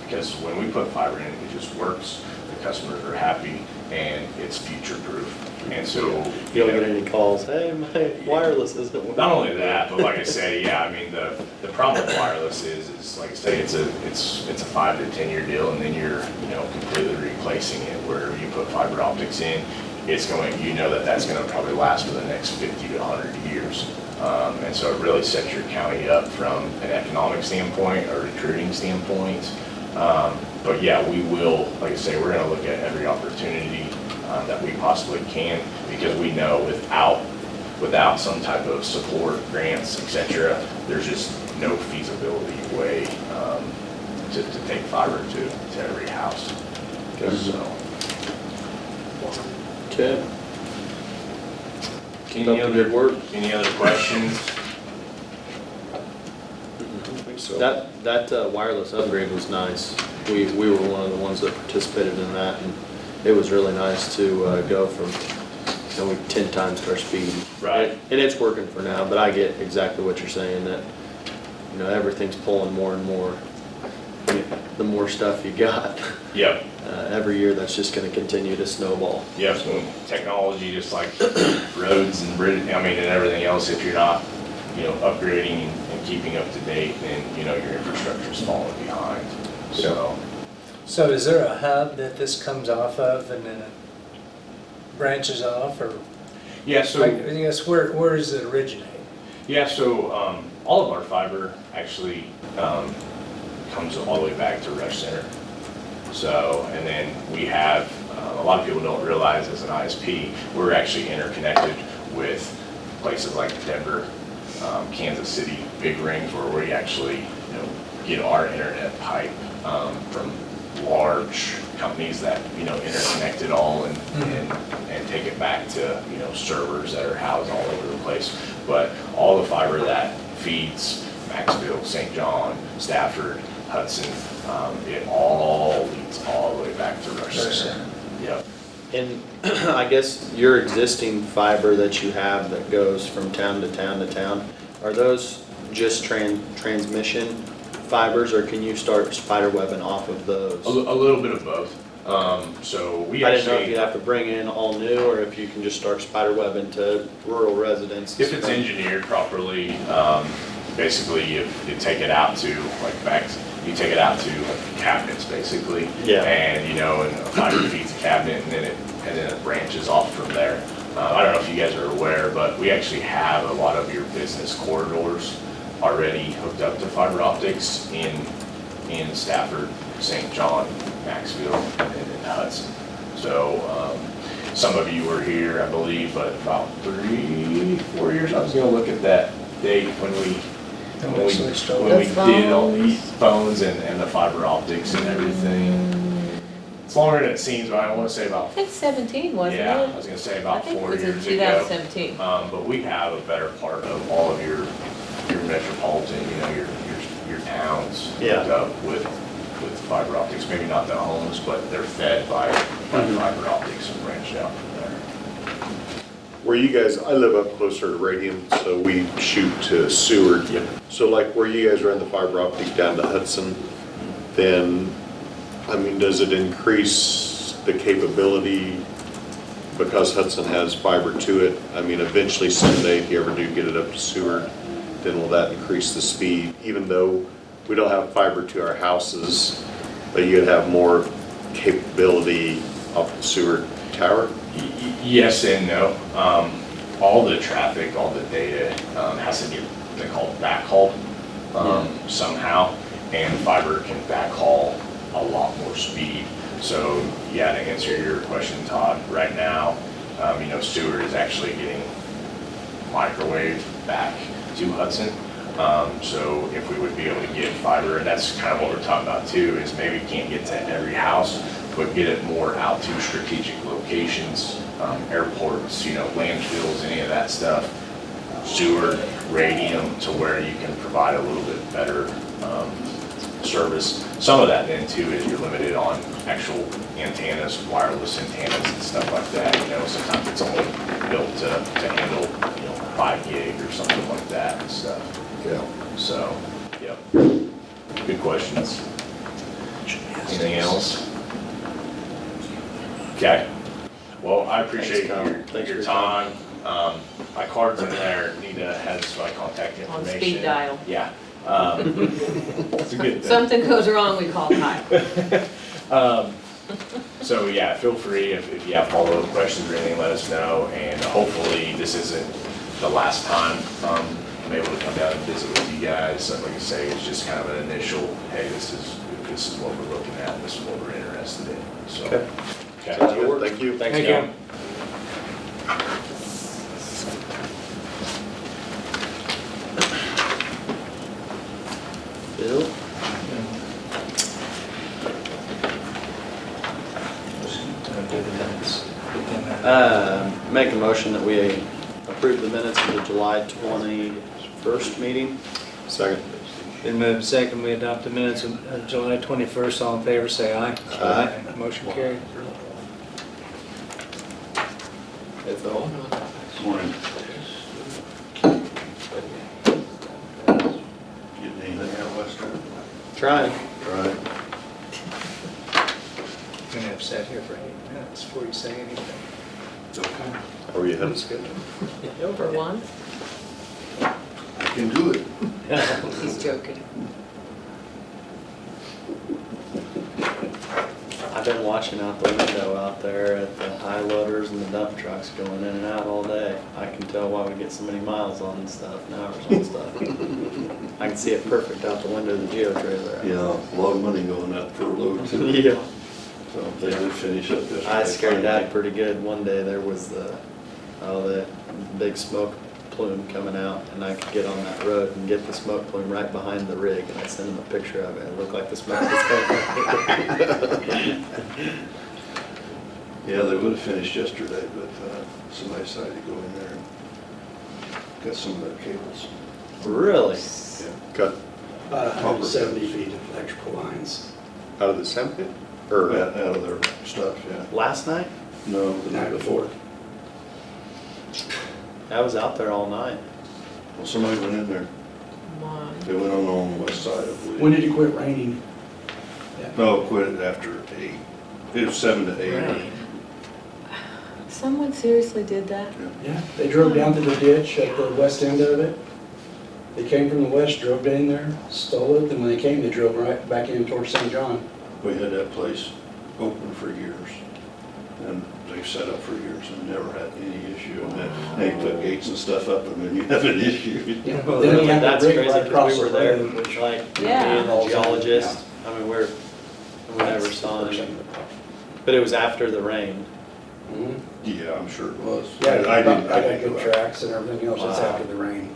because when we put fiber in, it just works, the customers are happy, and it's future-proof. And so, You don't get any calls, hey, my wireless isn't working. not only that, but like I say, yeah, I mean, the problem with wireless is like I say, it's a 5 to 10 year deal, and then you're, completely replacing it, where you put fiber optics in, it's going, that's gonna probably last for the next 50 to 100 years. And so it really sets your county up from an economic standpoint, a recruiting standpoint. But yeah, we will, like I say, we're gonna look at every opportunity that we possibly can, because we know without some type of support, grants, et cetera, there's just no feasibility way to take fiber to every house. So. Okay. Any Up to good work. Any other questions? I think so. That wireless upgrade was nice. We were one of the ones that participated in that, and it was really nice to go from, 10 times our speed. Right. And it's working for now, but I get exactly what you're saying, that, everything's pulling more and more. The more stuff you got, Yep, every year that's just gonna continue to snowball. yep, so technology, just like roads and bridge, and everything else, if you're not, upgrading and keeping up to date, then, your infrastructure's falling behind, so. So is there a hub that this comes off of and then it branches off, or, Yeah, so. I guess, where does it originate? Yeah, so all of our fiber actually comes all the way back to Rush Center. So, and then we have, a lot of people don't realize as an ISP, we're actually interconnected with places like Denver, Kansas City, big rings where we actually, get our internet pipe from large companies that, interconnect it all and take it back to, servers that are housed all over the place. But all the fiber that feeds Maxville, St. John, Stafford, Hudson, it all leads all the way back to Rush Center. Yep. And I guess your existing fiber that you have that goes from town to town to town, are those just transmission fibers, or can you start spider webbing off of those? A little bit of both. So we I didn't know if actually, you'd have to bring in all new, or if you can just start spider webbing to rural residents. if it's engineered properly, basically you take it out to, you take it out to cabinets basically. Yeah. And, and a fiber feeds a cabinet and then it branches off from there. I don't know if you guys are aware, but we actually have a lot of your business corridors already hooked up to fiber optics in Stafford, St. John, Maxville, and in Hudson. So some of you were here, I believe, but about 3-4 years. I was going to look at that date when we Switched over. when we The did all the phones. phones and the fiber optics and everything. It's longer than it seems, but I want to say I about, think 17, wasn't yeah, I it? was going to say I about think it 4 was in years ago. 2017. But we have a better part of all of your metropolitan, your towns Yeah. hooked up with fiber optics. Maybe not the homes, but they're fed by fiber optics and branched out from there. Where you guys, I live up closer to Radium, so we shoot to Seward. Yep. So like where you guys run the fiber optic down to Hudson, then, does it increase the capability because Hudson has fiber to it? Eventually someday, if you ever do get it up to Seward, then will that increase the speed? Even though we don't have fiber to our houses, but you'd have more capability off the Seward tower? Yes and no. All the traffic, all the data has to get, they call it backhauled somehow, and fiber can backhaul a lot more speed. So yeah, to answer your question, Todd, right now, Seward is actually getting microwave back to Hudson. So if we would be able to get fiber, and that's kind of what we're talking about too, is maybe can't get to every house, but get it more out to strategic locations, airports, landfills, any of that stuff. Seward, Radium, to where you can provide a little bit better service. Some of that then too is you're limited on actual antennas, wireless antennas and stuff like that. Sometimes it's only built to handle 5 gig or something like that and stuff. Yeah. So, yep. Good questions. Anything else? Okay. Well, I appreciate Thanks, Kyle. your Thanks for your your time. My card's in there. Nita has my contact On information. speed dial. Yeah. It's a good thing. Something goes wrong, we call Kyle. So yeah, feel free if you have follow-up questions or anything, let us know. And hopefully this isn't the last time I'm able to come down and visit with you guys. Like I say, it's just kind of an initial, hey, this is what we're looking at, this is what we're interested in. So. Okay. Okay. Sounds good. Thank you. Thanks, Thank Cal. you. Bill? Make a motion that we approve the minutes of the July 21st meeting. Second. Been moved second, we adopt the minutes of July 21st. All in favor, say aye. Aye. Motion carried. Hey, Phil. Morning. Getting anything out Western? Trying. Right. I'm gonna have sat here for 8 minutes before you say anything. It's okay. Are you ahead of schedule? For one? I can do it. He's joking. I've been watching out the window out there at the high loaders and the dump trucks going in and out all day. I can tell why we get so many miles on and stuff, and hours on stuff. I can see it perfect out the window of the Geo trailer. Yeah, a lot of money going out for a load too. Yeah. So they did finish up this. I scared Dad pretty good. One day there was the big smoke plume coming out, and I could get on that road and get the smoke plume right behind the rig, and I sent him a picture of it. It looked like the smoke was coming. Yeah, they would have finished yesterday, but somebody decided to go in there and got some of their cables. Really? Yeah. Cut About 170 feet of electrical lines. out of the sand pit? Or, Out of their stuff, yeah. Last night? No, The night before. I was out there all night. Well, somebody went in there. Why? They went on the west side, I believe. When did it quit raining? No, quit it after 8. It was 7 to 8. Rain. Someone seriously did that? Yeah, they drove down to the ditch at the west end of it. They came from the west, drove down there, stole it, and when they came, they drove right back in towards St. John. We had that place open for years, and they've set up for years and never had any issue. And then they put gates and stuff up, and then you have an issue. Yeah, but then we had That's the rig crazy, right across because we the were there, road, which. like, Yeah. me and the geologist, I mean, we never saw anything. But it was after the rain. Mhm. Yeah, I'm sure it was. Yeah, I got didn't good go out. tracks and everything else, that's Wow. after the rain.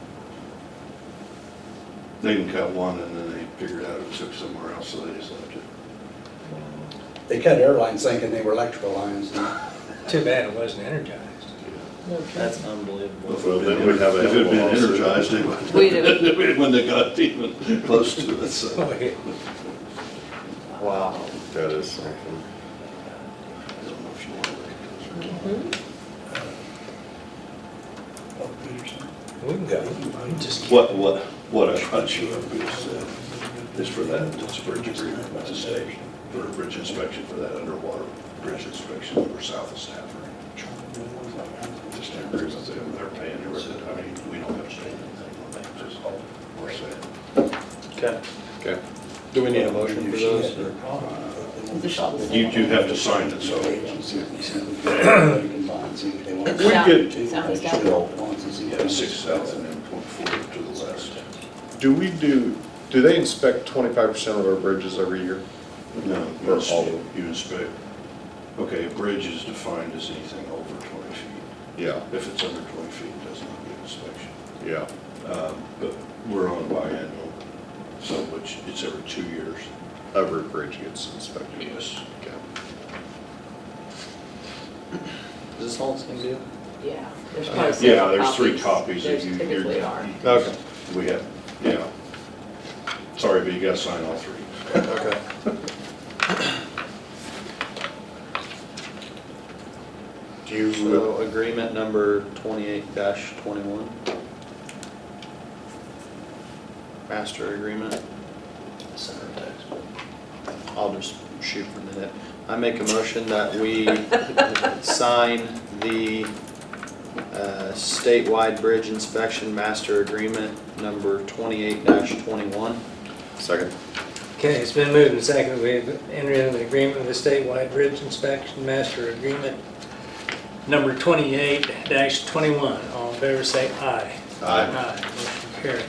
They didn't cut one, and then they figured out it was hooked somewhere else, so they just left it. They cut air lines thinking they were electrical lines. Too bad it wasn't energized. That's unbelievable. If Well, it then had we'd have a been- if it had been hell of a lawsuit. energized, it We'd have- would, when they got even close to it, so. Wait, Wow. that is something. I don't know if you want to look at we can go. Just those. What I brought you up is for that, it's a bridge agreement with the state, for a bridge inspection for that underwater bridge inspection over south of Stafford. Just an agreement with them, they're paying everything, I mean, we don't have to say anything on that, just we're saying. Okay. Okay. Do we need a motion for those? or- You have to sign it, so. Yeah, could- sounds good. Yeah, 6,000 and 0.4 to the west. Do they inspect 25% of our bridges every year? No, Or all of them? you inspect, okay, a bridge is defined as anything over 20 feet. Yeah, If it's under 20 feet, it does not get inspection. yeah. But we're on a biannual, so which, it's every 2 years. Every bridge gets inspected. Yes. Okay. Is this all the same deal? Yeah. There's probably Yeah, several there's 3 copies There that you. typically are. Okay. We have, yeah. Sorry, but you gotta sign all 3. Okay. Do you, So agreement number 28-21. Master agreement. Center text. I'll just shoot from the hip. I make a motion that we sign the statewide bridge inspection master agreement number 28-21. second? Okay, it's been moved and seconded. We've entered into an agreement with the statewide bridge inspection master agreement number 28-21. All in favor, say aye. Aye. Aye, motion carried.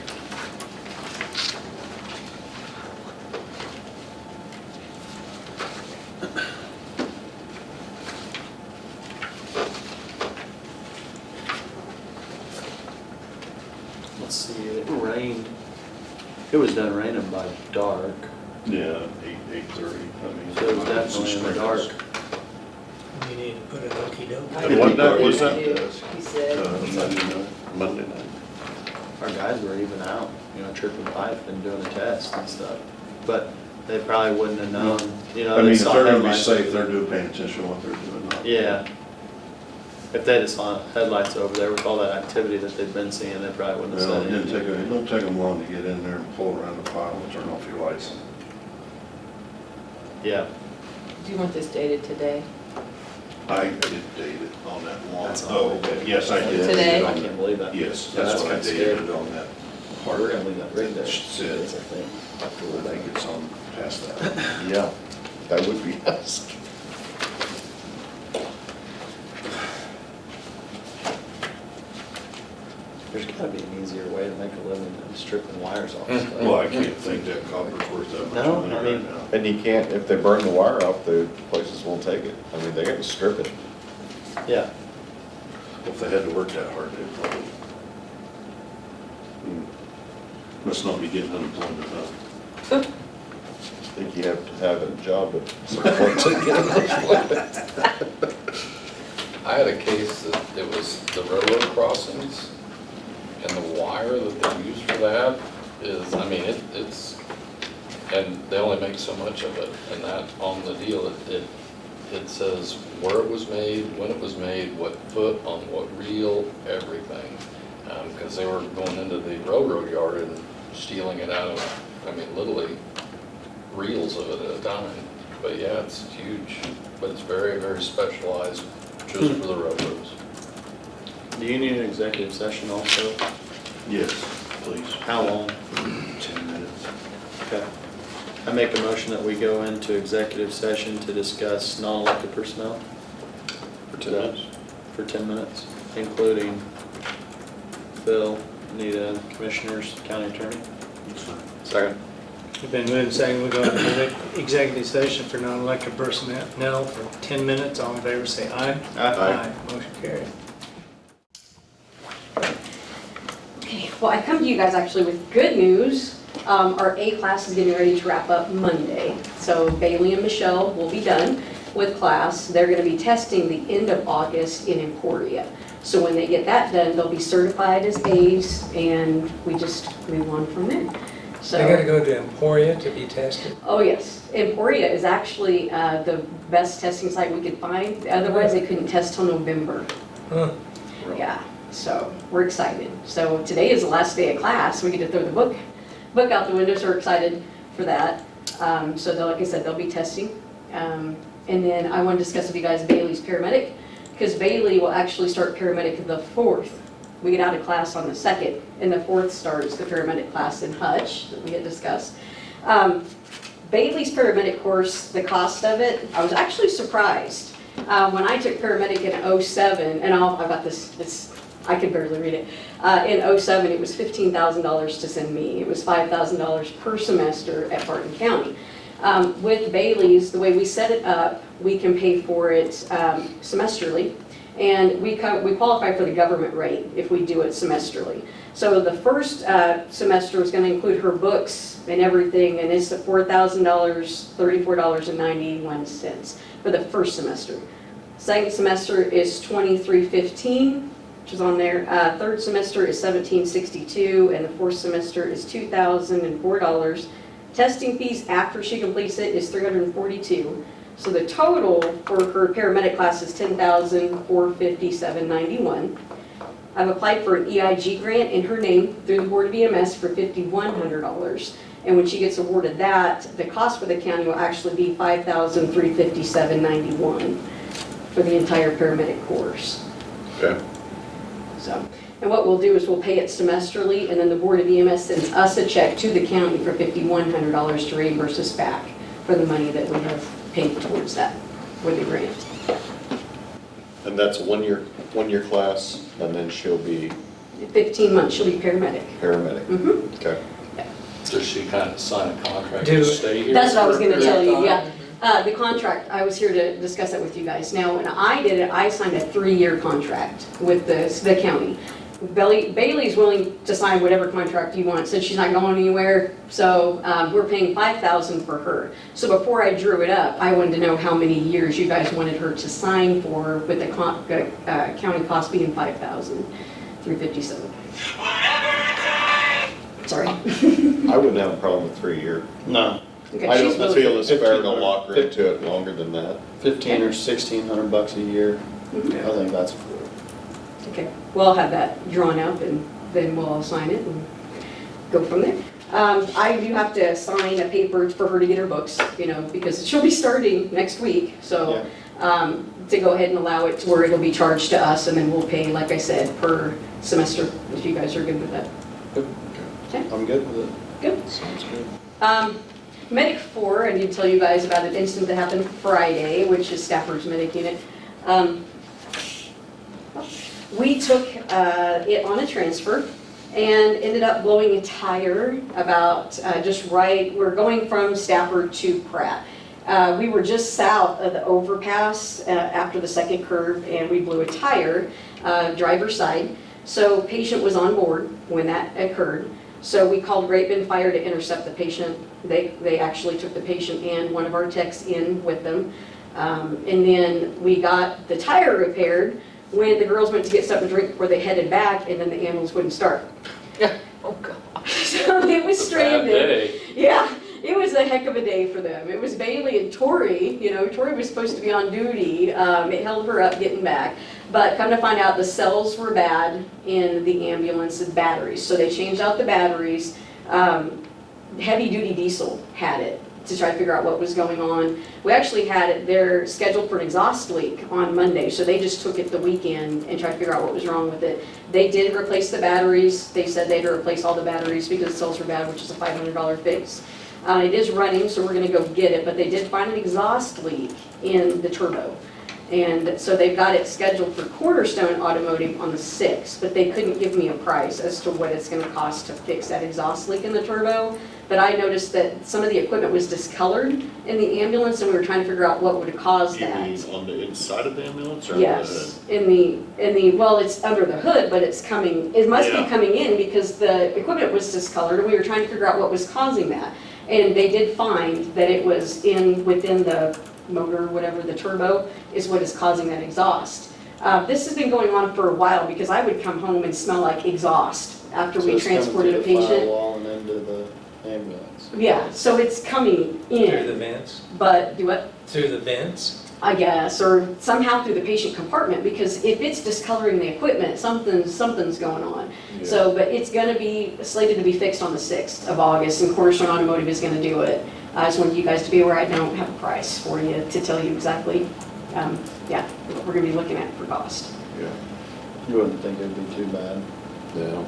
Let's see, it rained. It was done raining by dark, Yeah, 8:30, I mean. so it was definitely in the dark. You need to put an okey-doke. And what night was that? He said. Monday night. Monday night. Our guys were even out, tripping pipe and doing a test and stuff. But they probably wouldn't have known, I they mean, if saw they're gonna be headlights. safe, they're paying attention to what they're doing. not- Yeah. If they just saw headlights over there with all that activity that they've been seeing, they probably wouldn't have Well, said anything. it don't take them long to get in there and pull around the pile and turn off your lights. Yeah, Do you want this dated today? I did date it on that one. That's Oh, all. okay. Yes, I did. Today? I can't believe that. Yes, Yeah, that's what I kinda dated scary. it on that part. We're gonna leave that right there. Said, I think. I think it's on past that. Yeah, that would be us. There's gotta be an easier way to make a living than stripping wires off Mm. stuff. Well, I can't think that copper's worth that much No, money I right mean- now. And you can't, if they burn the wire off, the places won't take it. I mean, they got to strip it. Yeah, If they had to work that hard, they'd probably. Must not be getting unemployment, huh? I think you have to have a job to support to get unemployment. I had a case that it was the railroad crossings, and the wire that they use for that is, I mean, it's, and they only make so much of it, and that on the deal, it says where it was made, when it was made, what foot, on what reel, everything. Because they were going into the railroad yard and stealing it out of, I mean, literally reels of it at a time. But yeah, it's huge, but it's very, very specialized just for the railroads. do you need an executive session also? Yes, please. How long? 10 minutes. Okay. I make a motion that we go into executive session to discuss non-elected personnel. For 10 minutes? For 10 minutes, including Phil, Anita, commissioners, county attorney. Second. We've been moving second, we go into the executive session for non-elected personnel for 10 minutes. All in favor, say aye. Aye. Motion carried. Okay, well, I come to you guys actually with good news. Our A class is getting ready to wrap up Monday. So Bailey and Michelle will be done with class. They're gonna be testing the end of August in Emporia. So when they get that done, they'll be certified as A's, and we just move on from there. So. They gotta go to Emporia to be tested. Oh, yes. Emporia is actually the best testing site we could find. Otherwise, they couldn't test till November. Huh. Yeah, so we're excited. So today is the last day of class. We get to throw the book out the window, so we're excited for that. So like I said, they'll be testing. And then I want to discuss with you guys Bailey's paramedic, because Bailey will actually start paramedic the 4th. We get out of class on the 2nd, and the 4th starts the paramedic class in Hutch that we had discussed. Bailey's paramedic course, the cost of it, I was actually surprised. When I took paramedic in 07, and I've got this, I could barely read it. In 07, it was $15,000 to send me. It was $5,000 per semester at Barton County. With Bailey's, the way we set it up, we can pay for it semesterly. And we qualify for the government rate if we do it semesterly. So the first semester is going to include her books and everything, and it's at $4,000, $34.91 for the first semester. Second semester is $23.15, which is on there. Third semester is $17.62, and the fourth semester is $2,004. Testing fees after she completes it is $342. So the total for her paramedic class is $10,457.91. I've applied for an EIG grant in her name through the Board of EMS for $5,100. And when she gets awarded that, the cost for the county will actually be $5,357.91 for the entire paramedic course. Okay. So, and what we'll do is we'll pay it semesterly, and then the Board of EMS sends us a check to the county for $5,100 to reimburse us back for the money that we have paid towards that with the grant. And that's a one-year class, and then she'll be 15 months, she'll be paramedic. paramedic. Mhm. Okay. Does she kind of sign a contract Do to it. stay here? That's what I was for a gonna period tell of you, time? yeah. The contract, I was here to discuss that with you guys. Now, when I did it, I signed a 3-year contract with the county. Bailey's willing to sign whatever contract you want, since she's not going anywhere, so we're paying $5,000 for her. So before I drew it up, I wanted to know how many years you guys wanted her to sign for, with the county cost being $5,357. Sorry. I wouldn't have a problem with 3-year. No, Okay, I she's don't willing- feel it's fair to 1,500. lock her into it longer than that. 15 or $1,600 a year. Mhm. I think that's Okay, well, I'll have that drawn up and then we'll all sign it and go from there. I do have to sign a paper for her to get her books, you know, because she'll be starting next week, so, to go ahead and allow it to where it'll be charged to us and then we'll pay, like I said, per semester, if you guys are good with that. I'm good with it. Good. Sounds good. Medic 4, I need to tell you guys about an incident that happened Friday, which is Stafford's Medic Unit. We took it on a transfer and ended up blowing a tire about just right, we're going from Stafford to Pratt. We were just south of the overpass after the second curve and we blew a tire, driver's side. So patient was on board when that occurred. So we called Great Bend Fire to intercept the patient. They actually took the patient and one of our techs in with them. And then we got the tire repaired when the girls went to get something to drink before they headed back and then the ambulance wouldn't start. Oh, God. So it was It's a bad stranded. day. Yeah, it was a heck of a day for them. It was Bailey and Tori, you know, Tori was supposed to be on duty. It held her up getting back. But come to find out, the cells were bad in the ambulance and batteries. So they changed out the batteries. Heavy duty diesel had it to try to figure out what was going on. We actually had it there scheduled for an exhaust leak on Monday. So they just took it the weekend and tried to figure out what was wrong with it. They did replace the batteries. They said they had to replace all the batteries because the cells were bad, which is a $500 fix. It is running, so we're gonna go get it, but they did find an exhaust leak in the turbo. And so they've got it scheduled for Cornerstone Automotive on the 6th, but they couldn't give me a price as to what it's gonna cost to fix that exhaust leak in the turbo. But I noticed that some of the equipment was discolored in the ambulance and we were trying to figure out what would have caused You that. mean on the inside of the ambulance or under the hood? Yes, in the, well, it's under the hood, but it's coming, it must be Yeah. coming in because the equipment was discolored and we were trying to figure out what was causing that. And they did find that it was within the motor, whatever, the turbo, is what is causing that exhaust. This has been going on for a while because I would come home and smell like exhaust after So we it's coming transported a through the patient. firewall and into the ambulance. Yeah, so it's coming Through the in, vents, but do what? through the vents. I guess, or somehow through the patient compartment, because if it's discoloring the equipment, something's going on. So, but it's gonna be slated to be fixed on the 6th of August, and Cornerstone Automotive is gonna do it. I just wanted you guys to be aware I don't have a price for you to tell you exactly, yeah, what we're gonna be looking at for cost. You wouldn't think it'd be too bad. No,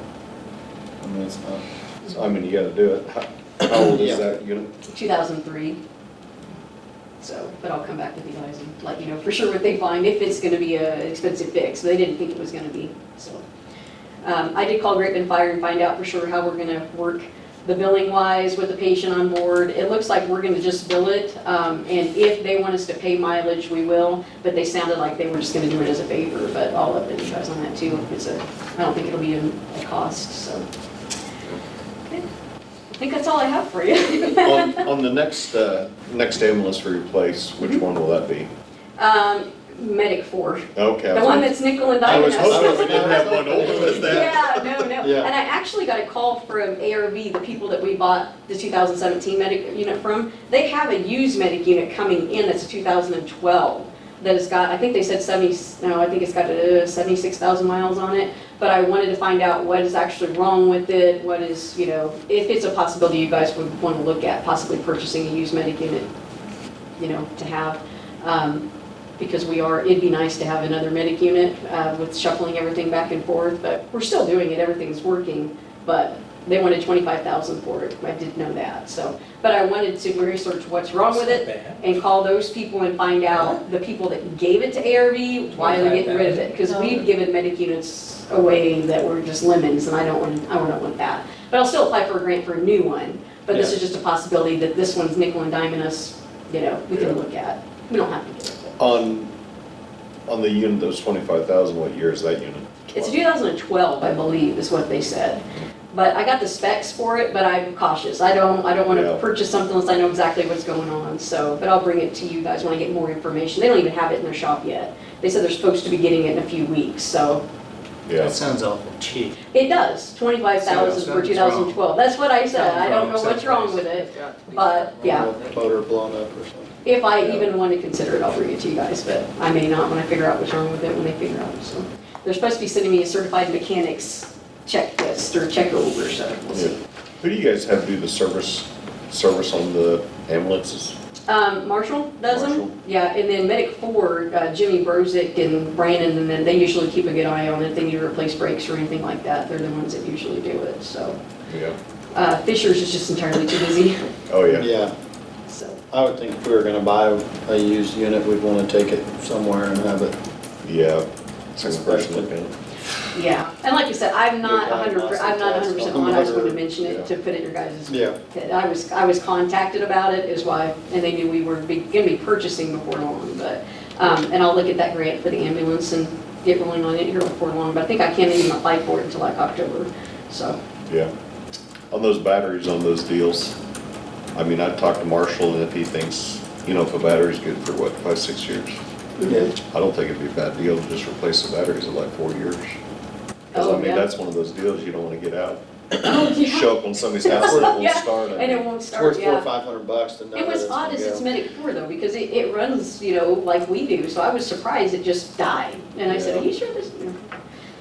I mean, it's not. I mean, you gotta do it. How old Yeah. is that unit? 2003. So, but I'll come back with you guys and let you know for sure what they find, if it's gonna be an expensive fix. They didn't think it was gonna be, so. I did call Great Bend Fire and find out for sure how we're gonna work the billing wise with the patient on board. It looks like we're gonna just bill it, and if they want us to pay mileage, we will, but they sounded like they were just gonna do it as a favor, but I'll update you guys on that too. I don't think it'll be a cost, so. Okay. I think that's all I have for you. On the next ambulance we replace, which one will that be? Medic 4. Okay. The one that's nickel and I diamond. was hoping we didn't have one older than that. Yeah, no. Yeah. And I actually got a call from ARV, the people that we bought the 2017 medic unit from. They have a used medic unit coming in that's a 2012 that has got, I think they said I think it's got 76,000 miles on it. But I wanted to find out what is actually wrong with it, what is, you know, if it's a possibility you guys would want to look at possibly purchasing a used medic unit, you know, to have. Because it'd be nice to have another medic unit with shuffling everything back and forth, but we're still doing it, everything's working, but they wanted 25,000 for it, I did know that, so. But I wanted to research what's wrong with it Bad. and call those people and find out the people that gave it to ARV, why they're getting rid of it. Because we've given medic units away that were just lemons, and I don't want that. But I'll still apply for a grant for a new one, but this is just a possibility that this one's nickel and diming us, you know, we can look at. We don't have to get it. On the unit that was 25,000, what year is that unit? It's 2012, I believe, is what they said. But I got the specs for it, but I'm cautious. I don't want to Yeah. purchase something unless I know exactly what's going on. So, but I'll bring it to you guys when I get more information. They don't even have it in their shop yet. They said they're supposed to be getting it in a few weeks, so That sounds awful cheap. it does, 25,000 for 2012. That's what I said. I don't know what's wrong with it, but yeah. Motor blown up or something. If I even want to consider it, I'll bring it to you guys, but I may not when I figure out what's wrong with it when they figure out, so. They're supposed to be sending me a certified mechanics checklist or check over, so we'll see. Who do you guys have do the service on the ambulances? Marshall does them? Marshall. Yeah, and then Medic 4, Jimmy Brozick and Brandon, and then they usually keep a good eye on it. If they need to replace brakes or anything like that, they're the ones that usually do it, so. Yeah. Fisher's is just entirely too busy, Oh, yeah. Yeah, so. I would think if we were gonna buy a used unit, we'd wanna take it somewhere and have it. Yeah. Second person look at it. Yeah, and like you said, I'm not Good 100%, I'm not 100% on, I just wanted to mention Yeah. it to put it in your guys' Yeah. head. I was contacted about it is why, and they knew we were gonna be purchasing before long, but, and I'll look at that grant for the ambulance and get rolling on it here before long, but I think I can't even apply for it until like October, so. Yeah. On those batteries on those deals, I mean, I'd talk to Marshall, and if he thinks, if a battery's good for what, 5, 6 years? Yeah. I don't think it'd be a bad deal to just replace the batteries in like 4 years. 'Cause Oh, I mean, yeah. that's one of those deals you don't wanna get out. Oh, yeah. Show up on somebody's house and it won't Yeah, start. And it won't It's start, worth $400 or yeah. $500 to know It that was it's odd gonna as it's go. Medic 4 though, because it runs, like we do, so I was surprised it just died. And I said, Yeah. are you sure this?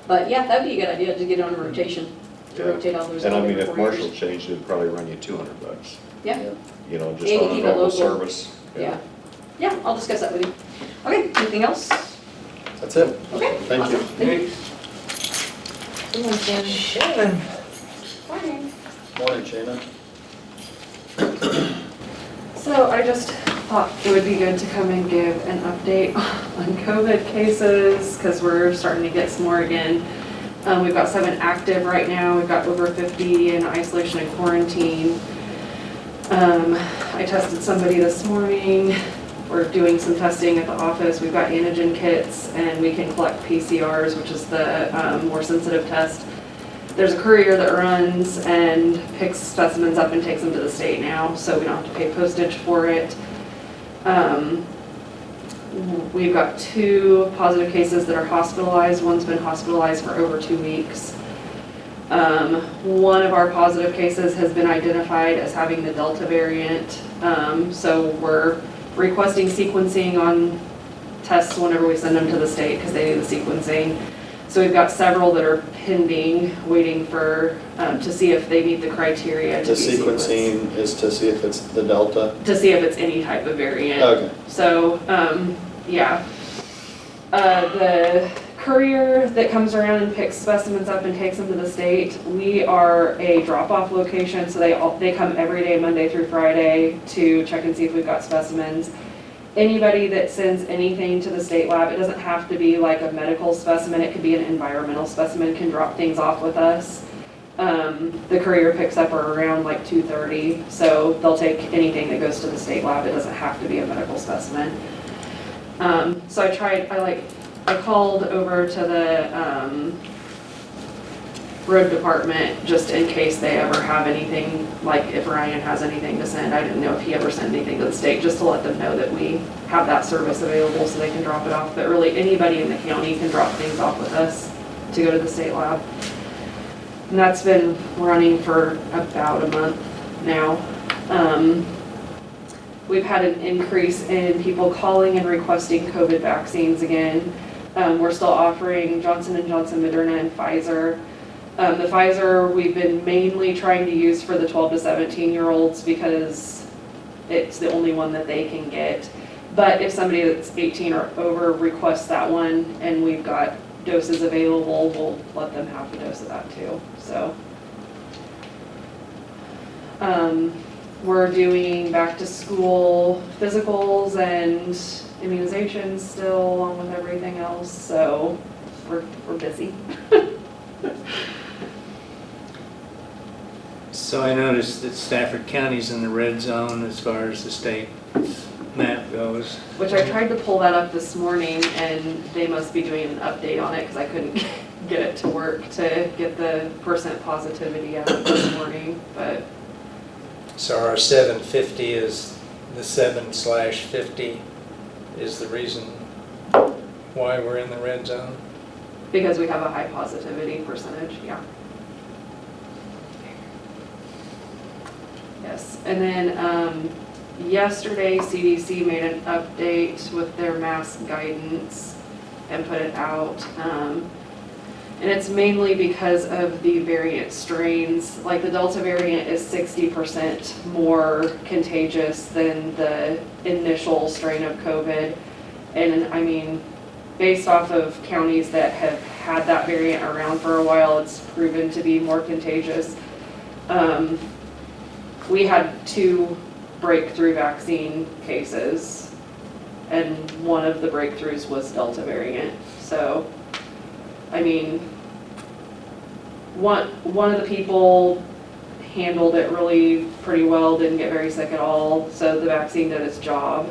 But yeah, that'd be a good idea to get on a rotation, to Yeah. rotate all those. And I out mean, every if 4 Marshall years. changed, it'd probably run you $200. Yeah, Just And on a keep it normal local. service. yeah. Yeah, I'll discuss that with you. Okay, anything else? That's it. Okay. Thank you. Thank you. Shannon. Morning. Morning, Shana. So I just thought it would be good to come and give an update on COVID cases, because we're starting to get some more again. We've got 7 active right now, we've got over 50 in isolation and quarantine. I tested somebody this morning, we're doing some testing at the office, we've got antigen kits, and we can collect PCRs, which is the more sensitive test. There's a courier that runs and picks specimens up and takes them to the state now, so we don't have to pay postage for it. We've got 2 positive cases that are hospitalized. One's been hospitalized for over 2 weeks. One of our positive cases has been identified as having the Delta variant, so we're requesting sequencing on tests whenever we send them to the state because they do the sequencing. So we've got several that are pending, waiting for, to see if they meet the criteria to The be sequenced. sequencing is to see if it's the Delta. To see if it's any type of variant. Okay. So, yeah. The courier that comes around and picks specimens up and takes them to the state, we are a drop-off location, so they come every day, Monday through Friday, to check and see if we've got specimens. Anybody that sends anything to the state lab, it doesn't have to be like a medical specimen, it could be an environmental specimen, can drop things off with us. The courier picks up around like 2:30, so they'll take anything that goes to the state lab, it doesn't have to be a medical specimen. So I called over to the road department just in case they ever have anything, like if Ryan has anything to send. I didn't know if he ever sent anything to the state, just to let them know that we have that service available so they can drop it off. But really, anybody in the county can drop things off with us to go to the state lab. And that's been running for about a month now. We've had an increase in people calling and requesting COVID vaccines again. We're still offering Johnson & Johnson, Moderna, and Pfizer. The Pfizer we've been mainly trying to use for the 12 to 17-year-olds because it's the only one that they can get. But if somebody that's 18 or over requests that one and we've got doses available, we'll let them have the dose of that too, so. We're doing back to school physicals and immunizations still along with everything else, so we're busy. So I noticed that Stafford County's in the red zone as far as the state map goes. Which I tried to pull that up this morning and they must be doing an update on it because I couldn't get it to work to get the % positivity out this morning, but. So our 750 is, the 7/50 is the reason why we're in the red zone? Because we have a high positivity percentage, yeah. Yes, and then Yesterday, CDC made an update with their mask guidance and put it out. And it's mainly because of the variant strains. Like the Delta variant is 60% more contagious than the initial strain of COVID. And I mean, based off of counties that have had that variant around for a while, it's proven to be more contagious. We had 2 breakthrough vaccine cases, and one of the breakthroughs was Delta variant. So, I mean, one of the people handled it really pretty well, didn't get very sick at all, so the vaccine did its job.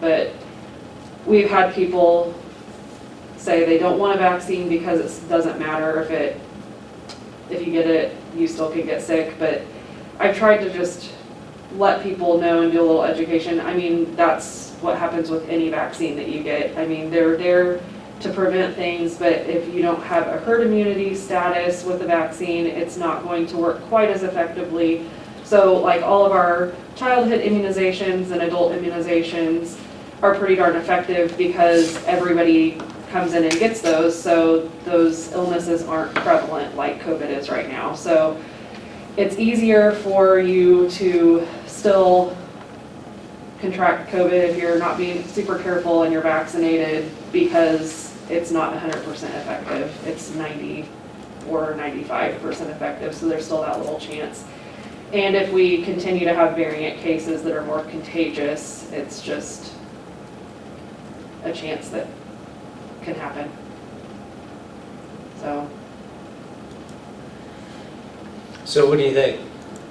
But we've had people say they don't want a vaccine because it doesn't matter if you get it, you still can get sick. But I've tried to just let people know and do a little education. I mean, that's what happens with any vaccine that you get. I mean, they're there to prevent things, but if you don't have a herd immunity status with the vaccine, it's not going to work quite as effectively. So like all of our childhood immunizations and adult immunizations are pretty darn effective because everybody comes in and gets those, so those illnesses aren't prevalent like COVID is right now. So it's easier for you to still contract COVID if you're not being super careful and you're vaccinated, because it's not 100% effective. It's 90 or 95% effective, so there's still that little chance. And if we continue to have variant cases that are more contagious, it's just a chance that can happen. So what do you think,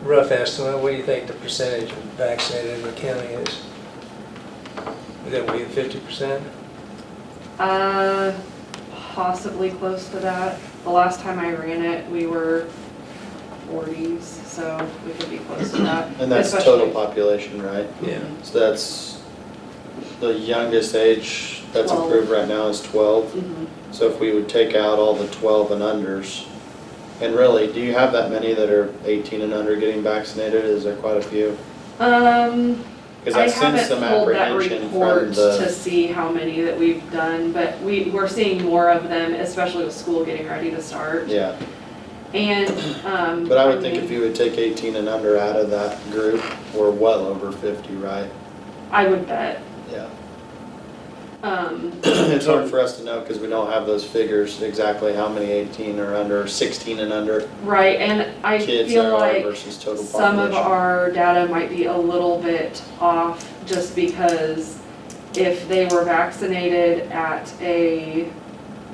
rough estimate, what do you think the percentage of vaccinated in the county is? Would that be 50%? Possibly close to that. The last time I ran it, we were 40s, so we could be close to that. And that's total population, right? Yeah. So that's, the youngest age that's 12. approved right now is 12. Mhm. So if we would take out all the 12 and unders, and really, do you have that many that are 18 and under getting vaccinated? Is there quite a few? Because I I sense some haven't pulled that apprehension report from to the, see how many that we've done, but we're seeing more of them, especially with school getting ready to start. yeah. And, But I would think if you would take 18 and under out of that group, we're well over 50, right? I would bet. Yeah. It's hard for us to know because we don't have those figures exactly how many 18 or under, 16 and under Right, and I kids feel there are like versus total some of population. our data might be a little bit off, just because if they were vaccinated at a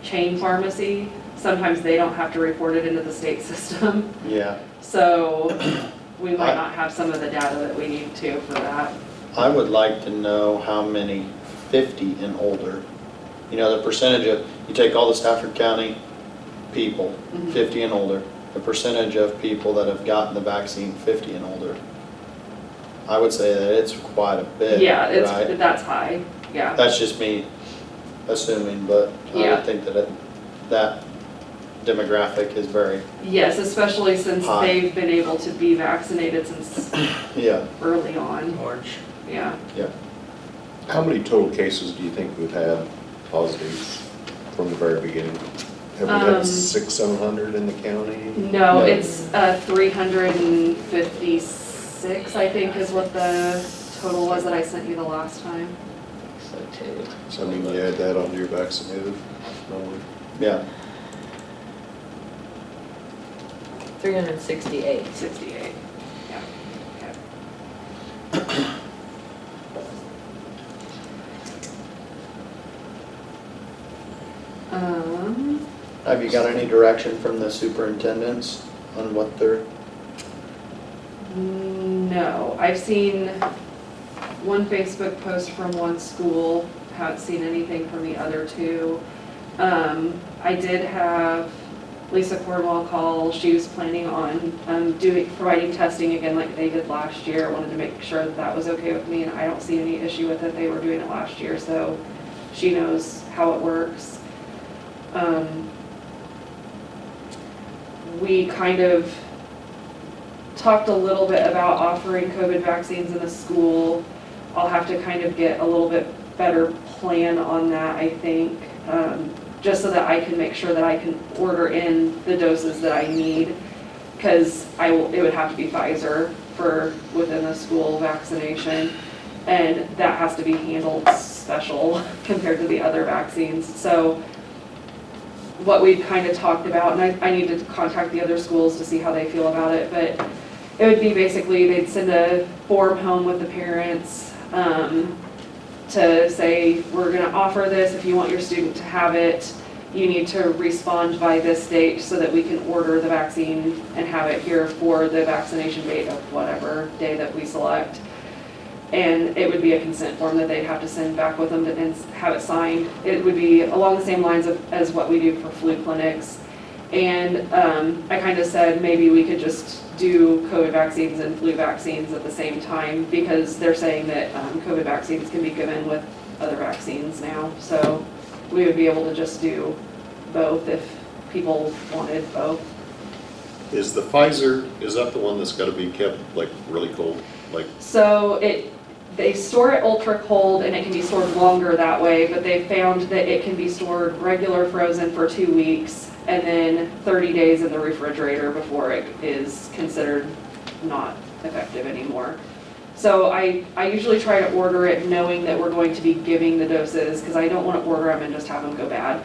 chain pharmacy, sometimes they don't have to report it into the state system. Yeah, So we might not have some of the data that we need to for that. I would like to know how many 50 and older. You know, the percentage of, you take all the Stafford County people, Mhm. 50 and older, the percentage of people that have gotten the vaccine 50 and older. I would say that it's quite a bit, Yeah, right? that's high, yeah. That's just me assuming, but I Yeah. would think that that demographic is very, Yes, especially since High. they've been able to be vaccinated since yeah. early on, March. yeah. How many total cases do you think we've had positives from the very beginning? Have we had 600-700 in the county? No, it's 356, I think, is what the total was that I sent you the last time. So too. So I mean, you add that onto your vaccinated number? Yeah, 368. 68, yeah. have you got any direction from the superintendents on what they're, No, I've seen one Facebook post from one school, haven't seen anything from the other two. I did have Lisa Cornwall call. She was planning on providing testing again like they did last year. Wanted to make sure that that was okay with me, and I don't see any issue with it. They were doing it last year, so she knows how it works. We kind of talked a little bit about offering COVID vaccines in the school. I'll have to kind of get a little bit better plan on that, I think, just so that I can make sure that I can order in the doses that I need, because it would have to be Pfizer for within the school vaccination, and that has to be handled special compared to the other vaccines. So what we kind of talked about, and I need to contact the other schools to see how they feel about it, but it would be basically they'd send a form home with the parents to say, we're going to offer this. If you want your student to have it, you need to respond by this date so that we can order the vaccine and have it here for the vaccination date of whatever day that we select. And it would be a consent form that they'd have to send back with them and have it signed. It would be along the same lines as what we do for flu clinics. And I kind of said maybe we could just do COVID vaccines and flu vaccines at the same time, because they're saying that COVID vaccines can be given with other vaccines now. So we would be able to just do both if people wanted both. Is the Pfizer, is that the one that's gotta be kept like really cold? Like, So they store it ultra cold and it can be stored longer that way, but they found that it can be stored regular frozen for 2 weeks and then 30 days in the refrigerator before it is considered not effective anymore. So I usually try to order it knowing that we're going to be giving the doses, because I don't want to order them and just have them go bad.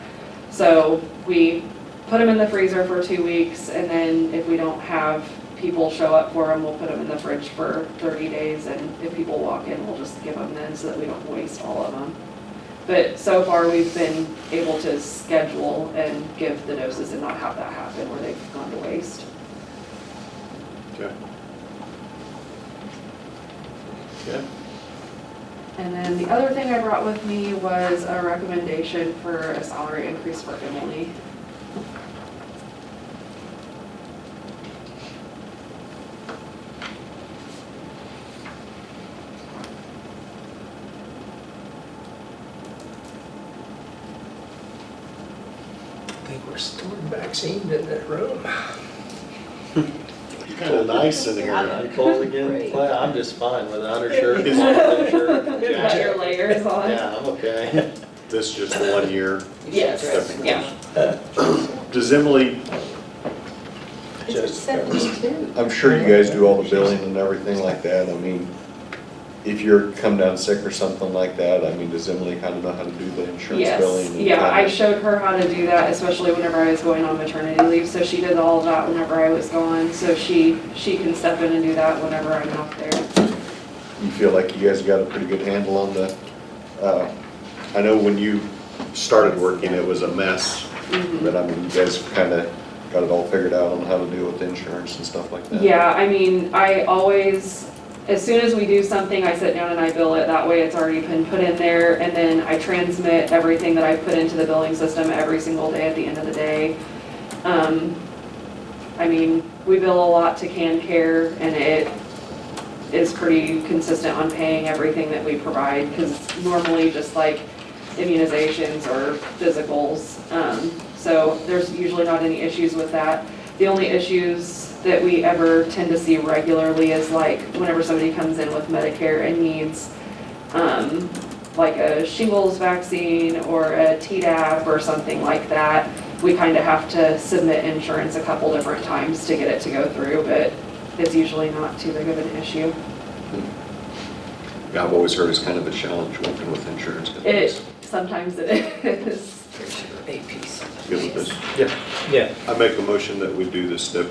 So we put them in the freezer for 2 weeks, and then if we don't have people show up for them, we'll put them in the fridge for 30 days, and if people walk in, we'll just give them then so that we don't waste all of them. But so far, we've been able to schedule and give the doses and not have that happen where they've gone to waste. okay. Yeah. And then the other thing I brought with me was a recommendation for a salary increase for Emily. I think we're storing vaccines in that room. Kinda nice in here. You cold again? Well, I'm just fine with an undershirt, long shirt, Got your jacket. layers on. Yeah, I'm okay. This just 1 year. Yes, yeah. Does Emily, It's 72. I'm sure you guys do all the billing and everything like that. I mean, if you're come down sick or something like that, I mean, does Emily kind of know how to do the insurance billing? Yes, and yeah, kinda- I showed her how to do that, especially whenever I was going on maternity leave, so she did all of that whenever I was gone, so she can step in and do that whenever I'm not there. You feel like you guys got a pretty good handle on the, I know when you started working, it was a mess. but I mean, you guys kind of got it all figured out on how to deal with insurance and stuff like that? Yeah, I mean, I always, as soon as we do something, I sit down and I bill it, that way it's already been put in there, and then I transmit everything that I put into the billing system every single day at the end of the day. I mean, we bill a lot to CanCare, and it is pretty consistent on paying everything that we provide, because normally just like immunizations or physicals, so there's usually not any issues with that. The only issues that we ever tend to see regularly is like whenever somebody comes in with Medicare and needs like a shingles vaccine or a Tdap or something like that, we kind of have to submit insurance a couple different times to get it to go through, but it's usually not too big of an issue. I've always heard it's kind of a challenge working with insurance companies. Sometimes it is. Good with this? Yeah, I make a motion that we do the step,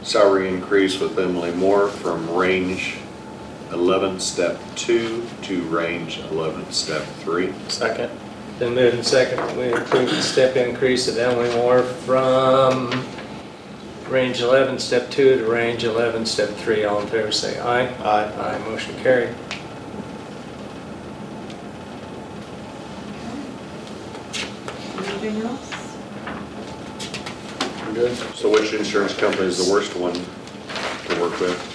salary increase with Emily Moore from range 11, step 2 to range 11, step 3. Second. then moved and second, we approve the step increase of Emily Moore from range 11, step 2 to range 11, step 3. All in favor say aye. Aye. Aye, motion carried. Anything else? Good. So which insurance company is the worst one to work with?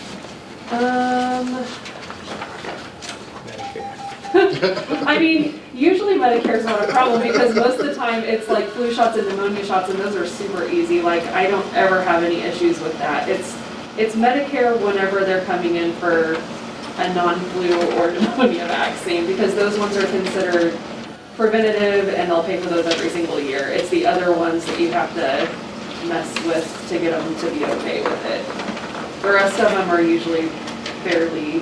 Medicare. I mean, usually Medicare's not a problem because most of the time it's like flu shots and pneumonia shots, and those are super easy. Like, I don't ever have any issues with that. It's It's Medicare whenever they're coming in for a non-flu or pneumonia vaccine, because those ones are considered preventative and they'll pay for those every single year. It's the other ones that you have to mess with to get them to be okay with it. The rest of them are usually fairly,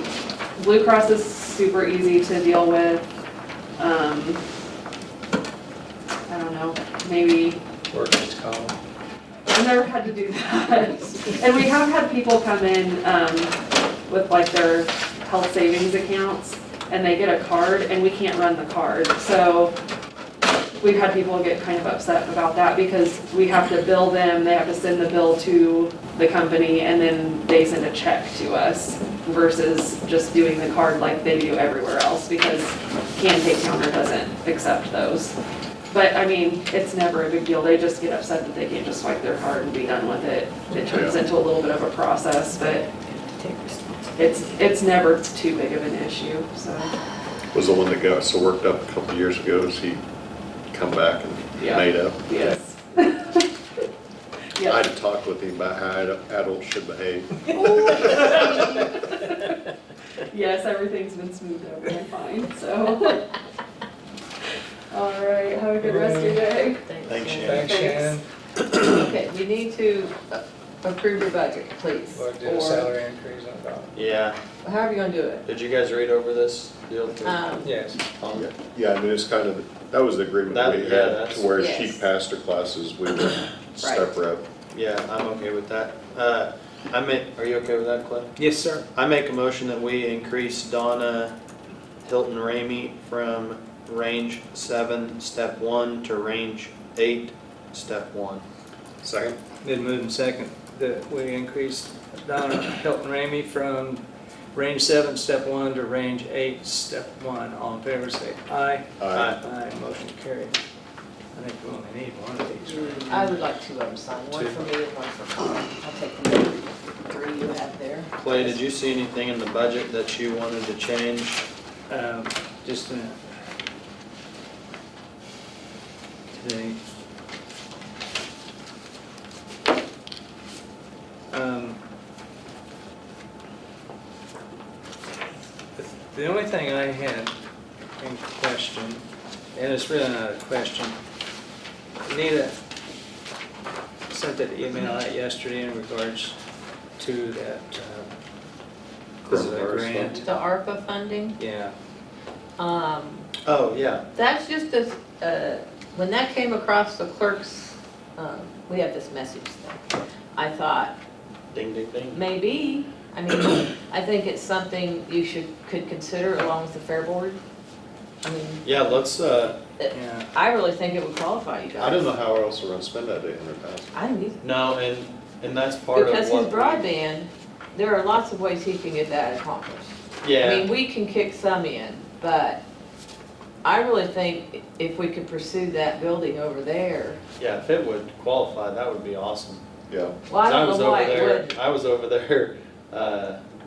Blue Cross is super easy to deal with. I don't know, maybe, Workers' comp. I've never had to do that. And we have had people come in with like their health savings accounts and they get a card and we can't run the card. So we've had people get kind of upset about that because we have to bill them, they have to send the bill to the company and then they send a check to us versus just doing the card like they do everywhere else because Can-Take Counter doesn't accept those. But I mean, it's never a big deal. They just get upset that they can't just swipe their card and be done with it. It turns into a little bit of a process, but it's never too big of an issue, so. Was the one that got so worked up a couple years ago, is he come back and Yeah. made up? Yes. I Yeah. had to talk with him about how adults should behave. Yes, everything's been smoothed over and fine, so. All right, have a good rest of your day. Thanks, Shannon. Thanks, Shannon. Okay, we need to approve your budget, please. We'll do a salary increase on that. Yeah, How are you gonna do it? did you guys read over this deal too? Yes. Yeah, I mean, it's kind of, that was the agreement That- we yeah, had, that's- to where she Yes. passed her classes, we would step her up. Yeah, I'm okay with that. Are you okay with that, Clay? Yes, sir. I make a motion that we increase Donna Hilton Ramey from range 7, step 1 to range 8, step 1. Second? Been moved and second that we increase Donna Hilton Ramey from range 7, step 1 to range 8, step 1. All in favor, say aye. Aye. Aye, motion carried. I think we only need one of these, right? I would like two of them signed, one for me and one for Colin. I'll take the three you have there. Clay, did you see anything in the budget that you wanted to change? Just a minute. Today. The only thing I had in question, and it's really not a question, Anita sent that email out yesterday in regards to that Coronavirus grant. The ARPA funding, Yeah. Oh, yeah. that's just a, when that came across the clerk's, we have this message thing. I thought, Ding, ding, ding. maybe, I mean, I think it's something you could consider along with the Fair Board. I mean, Yeah, let's, Yeah. I really think it would qualify you guys. I don't know how else we're gonna spend that 800,000. I don't either. no, and that's part of what. Because his broadband, there are lots of ways he can get that accomplished. I Yeah, mean, we can kick some in, but I really think if we could pursue that building over there, yeah, if it would qualify, that would be awesome. Yeah. well, I 'Cause don't was know why over it there- would. I was over there,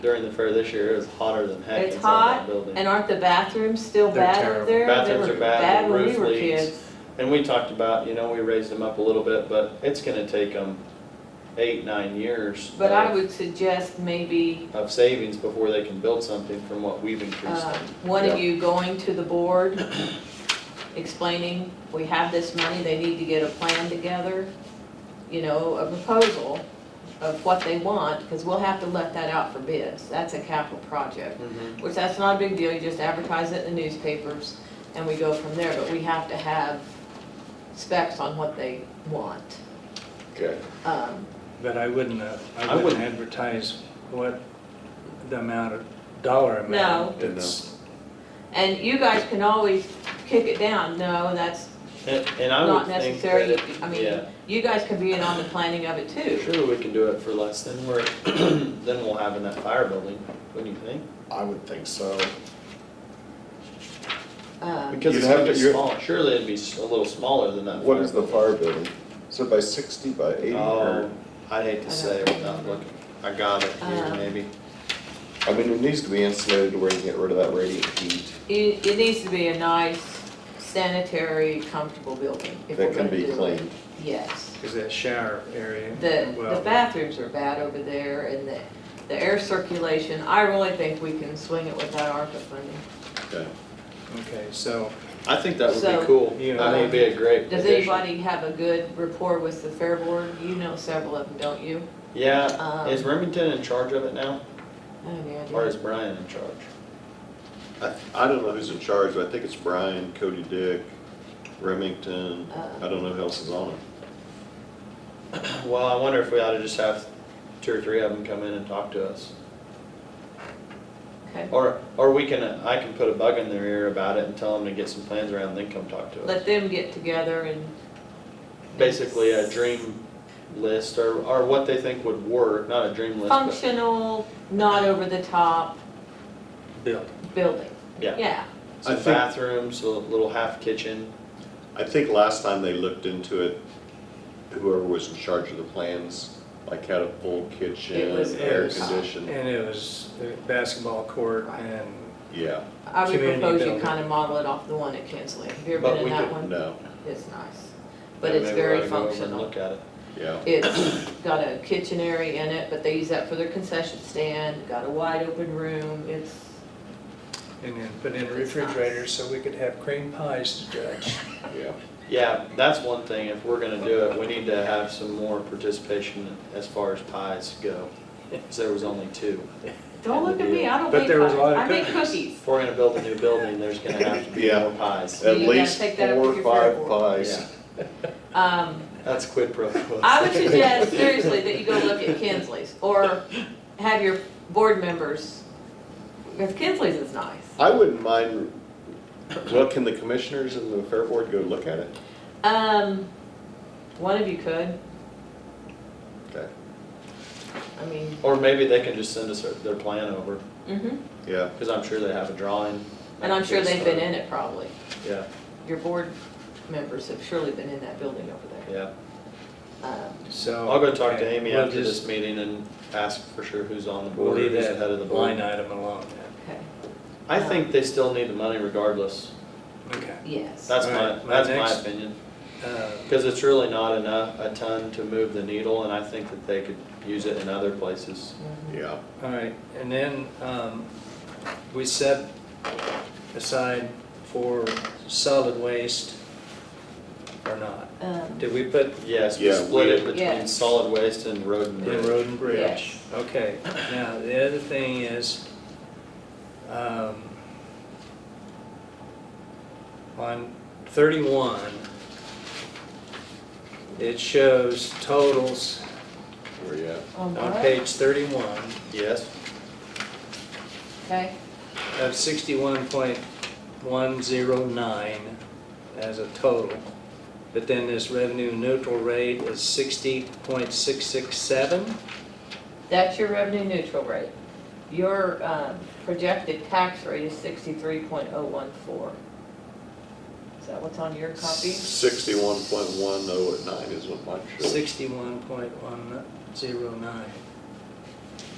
during the fair this year, it was hotter than heck It's inside that hot, building. and aren't the bathrooms still They're bad terrible. over there? Bathrooms They are were bad, the when we roof were leaks. kids. And we talked about, we raised them up a little bit, but it's gonna take them 8, 9 years. But I would suggest maybe, of savings before they can build something from what we've increased them. one of you going to the board, explaining, we have this money, they need to get a plan together, a proposal of what they want, because we'll have to let that out for bids. That's a capital project, Mhm. which that's not a big deal, you just advertise it in the newspapers, and we go from there, but we have to have specs on what they want. Okay. But I wouldn't I wouldn't. advertise what the dollar amount. No. It's, And you guys can always kick it down, no, that's And I not would think necessary, that, I mean, yeah, you guys can be in on the planning of it too. surely we can do it for less than than we'll have in that fire building, wouldn't you think? I would think so. Because You'd it's have gonna to- be you're- small, surely it'd be a little smaller than that. What is the fire building? Is it by 60, by 80? Oh, Or, I'd hate to say without looking, I got it here maybe. I mean, it needs to be insulated to where you get rid of that radiant heat. It needs to be a nice sanitary, comfortable building. if That we're can gonna be do it. cleaned. Yes. Is that shower area? The Well, bathrooms are bad over there, and the air circulation, I really think we can swing it without ARPA funding. Okay. Okay, so, I think that would So, be cool. you I think it'd be a great Does addition. anybody have a good rapport with the Fair Board? You know several of them, don't you? Yeah, Um, is Remington in charge of it now, I have no idea. or is Brian in charge? I don't know who's in charge, but I think it's Brian, Cody Dick, Remington, I don't know who else is on it. Well, I wonder if we ought to just have 2 or 3 of them come in and talk to us. Okay. Or I can put a bug in their ear about it and tell them to get some plans around and then come talk to us. Let them get together and. Basically a dream list or what they think would work, not a dream list, but, Functional, not over the top build. building. yeah. Yeah, Some I think- bathrooms, a little half kitchen. I think last time they looked into it, whoever was in charge of the plans, like had a full kitchen, It was- air conditioned. And it was the basketball court and, Yeah, I would Community propose you building. kind of model it off the one at Kinsley. Have you ever But been in we that could- one? no, It's nice, but Yeah, it's maybe we very ought to go over and functional. Look at it. yeah. It's got a kitchen area in it, but they use that for their concession stand, got a wide open room, it's, and then put in refrigerators so we could have cream pies to judge. Yeah. Yeah, that's one thing, if we're gonna do it, we need to have some more participation as far as pies go. Cause there was only 2. don't look at me, I don't But make there was a lot pies, of I make cookies. cookies. If we're gonna build a new building, there's gonna have to be Yeah. more pies. You At gotta least take that up 4 with or your fair 5 board. pies. That's quid pro quo. I would suggest seriously that you go look at Kinsley's, or have your board members, because Kinsley's is nice. I wouldn't mind, well, can the commissioners and the fair board go look at it? One of you could, Okay, I mean, Or maybe they can just send us their plan over, yeah. cause I'm sure they have a drawing. and I'm sure they've been in it probably. Yeah, Your board members have surely been in that building over there. yeah. So. I'll go talk to okay, Amy we'll after just- this meeting and ask for sure who's on the We'll board, leave who's that ahead of the line board. item alone then. Okay, I think they still need the money regardless. Okay. yes. That's Alright, my next- opinion. Uh, Because it's really not a ton to move the needle, and I think that they could use it in other places. Yeah, All right, and then we set aside for solid waste or not? Did we put Yes, we Yeah, split it we- between Yes. solid waste and road and in bridge. road and bridge? Yes. Okay, now the other thing is, on 31, it shows totals where you at? On on what? page 31 Yes, Okay, of 61.109 as a total. But then this revenue neutral rate is 60.667. that's your revenue neutral rate. Your projected tax rate is 63.014. Is that what's on your copy? 61.109 is what mine shows. 61.109.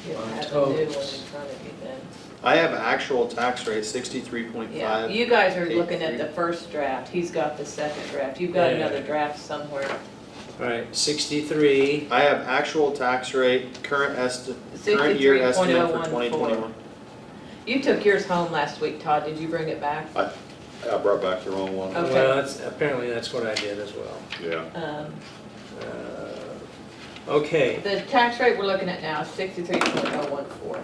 You don't On have the new one in totals. front of you then. I have actual tax rate 63.5. Yeah, you guys are looking at 83. the first draft, he's got the second draft, you've got Yeah. another draft somewhere. All right, 63, I have actual tax rate, current year estimate for 2021. You took yours home last week, Todd, did you bring it back? I brought back the wrong one. Okay. well, apparently that's what I did as well. Yeah, Okay, The tax rate we're looking at now is 63.014.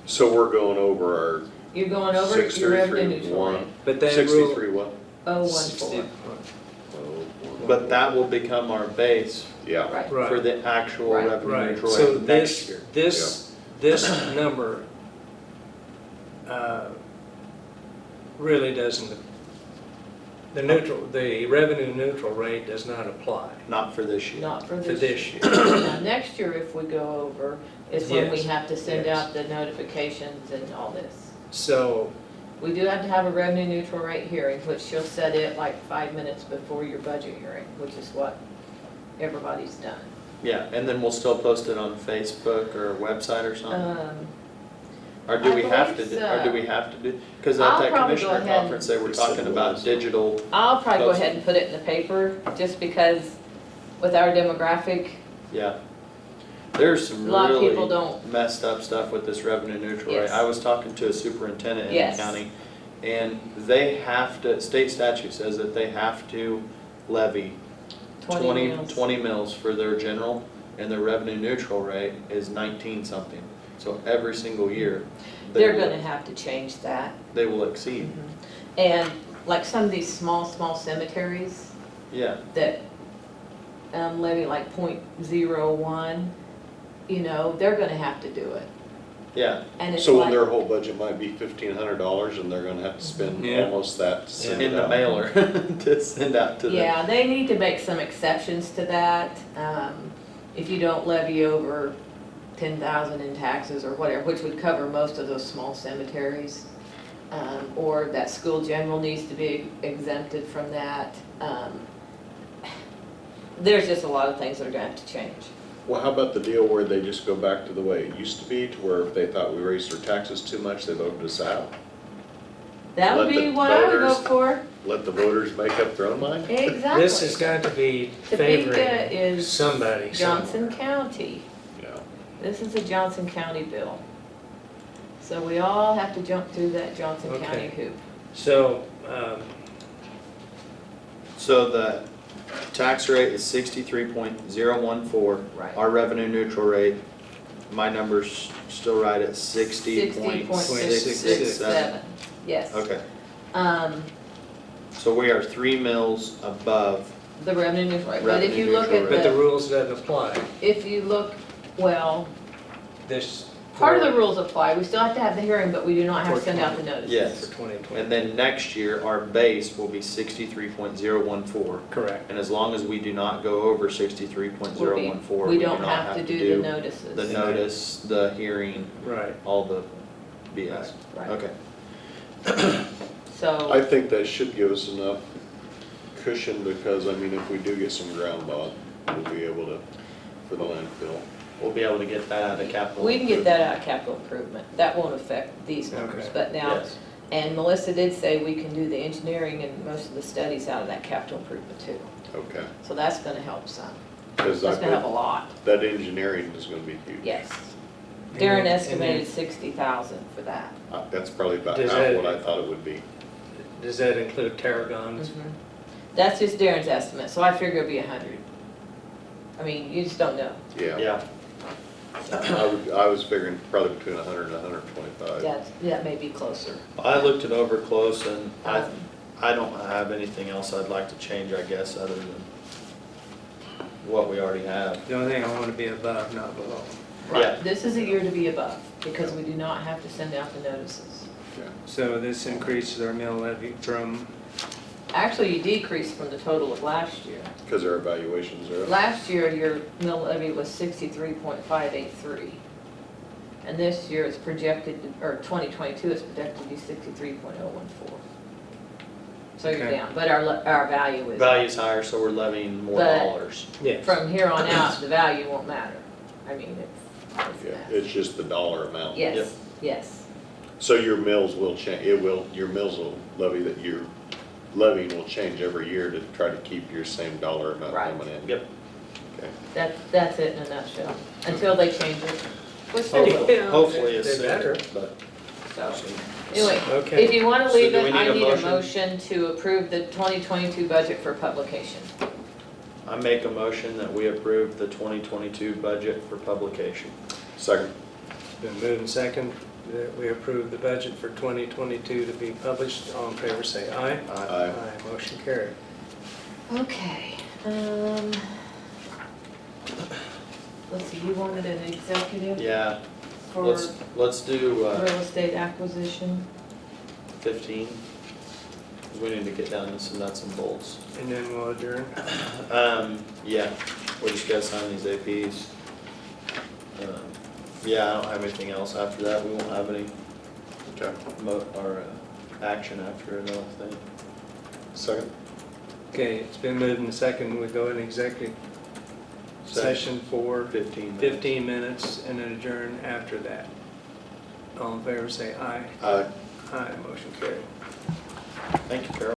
so we're going over our You're going over your revenue neutral rate, but then rule. 63 what? 014, But that will become our base Yeah, right. for Right, the actual Right. revenue right, neutral so rate next this, year. this number really doesn't, the revenue neutral rate does not apply Not for this year. Not for for this this year. year. Now, next year, if we go over, is when we Yes, have to send yes. out the notifications and all this. So, We do have to have a revenue neutral rate hearing, which you'll set it like 5 minutes before your budget hearing, which is what everybody's done. Yeah, and then we'll still post it on Facebook or website or something. Or do I we have to, believe do- so. or do we have to do, because I'll at that probably go commissioner ahead conference, they were It's talking about civilized. digital. I'll probably go ahead and put it in the paper, just because with our demographic, Yeah. There's some a lot of people really don't, messed up stuff with this revenue neutral rate. Yes. I was talking to a superintendent in the Yes. county, and they have to, state statute says that they have to levy 20 meals. 20 mils for their general, and their revenue neutral rate is 19 something. So every single year, They're will- gonna have to change that. they will exceed. And like some of these small cemeteries Yeah, that levy like .01, you know, they're gonna have to do it. yeah. And it's So when like, their whole budget might be $1,500 and they're gonna have to spend Yeah. almost that to send In it the out. mailer to send out to them. yeah, they need to make some exceptions to that. If you don't levy over 10,000 in taxes or whatever, which would cover most of those small cemeteries. Or that school general needs to be exempted from that. There's just a lot of things that are gonna have to change. Well, how about the deal where they just go back to the way it used to be, to where if they thought we raised their taxes too much, they voted us out? That would Let be the what I would voters- vote for. Let the voters make up their own mind? Exactly. This has got to be Topeka favoring is somebody. Johnson County. Yeah. This is a Johnson County bill. So we all have to jump through that Johnson Okay. County hoop. So, So the tax rate is 63.014. Right. Our revenue neutral rate, my number's still right at 60.667. 60.667, yes. Okay, Um, so we are 3 mils above. the revenue neutral rate, but if Revenue you look neutral at but the the, rules doesn't apply. if you look, well, This. part of the rules apply, we still have to have the hearing, but we do not have to send out the notices. Yes. For 2020. And then next year, our base will be 63.014. Correct. And as long as we do not go over 63.014, We we do don't not have to do the notices. the notice, the hearing, Right. all the BS. Right. Okay. So. I think that should give us enough cushion, because, I mean, if we do get some ground bond, we'll be able to, for the landfill. We'll be able to get that out of capital. We can get that out of capital improvement. That won't affect these numbers, Okay. but now, Yes. and Melissa did say we can do the engineering and most of the studies out of that capital improvement too. Okay. So that's gonna help some. Because That's gonna help a lot, that engineering is gonna be huge. yes. And Darren then- estimated 60,000 for that. That's probably about Does half that- what I thought it would be. Does that include tarragons? That's just Darren's estimate, so I figure it'll be 100. I mean, you just don't know. Yeah. Yeah, I was figuring probably between 100 and 125. That may be closer. I looked it over close, and Um, I don't have anything else I'd like to change, I guess, other than what we already have. The only thing I want to be above, not below. Yeah. This is a year to be above, because we do not have to send out the notices. So this increases our mill levy from, Actually, you decreased from the total of last year. Because our evaluations are up. Last year, your mill levy was 63.583. And this year it's projected, or 2022 is projected to be 63.014. So you're Okay. down, but our value is. Value's higher, so we're levying more But- dollars. yes. From here on out, the value won't matter. I mean, it's Yeah, math. it's just the dollar amount. Yep. Yes, yes. So your mills will change, your mills will levy that you're levying will change every year to try to keep your same dollar amount Right. coming in. Yep. Okay. That's it in a nutshell, until they change it, which they will. Yeah, Hopefully it's they better. sooner, but. So, anyway, Okay. if you want to So leave do we it, I need a need a motion? motion to approve the 2022 budget for publication. I make a motion that we approve the 2022 budget for publication. Second. Been moved and second that we approve the budget for 2022 to be published. All in favor, say aye. Aye. Motion carried. Okay, let's see, you wanted an executive Yeah, for let's do real estate acquisition? 15, because we need to get down to some nuts and bolts. And then we'll adjourn. Yeah, we just gotta sign these APs. Yeah, I don't have anything else after that, we won't have any Okay. action after it, I don't think. Second. Okay, it's been moved and second. We go in executive session for 15 minutes. 15 minutes and then adjourn after that. All in favor, say aye. Aye. Aye, motion carried. Thank you, Carol.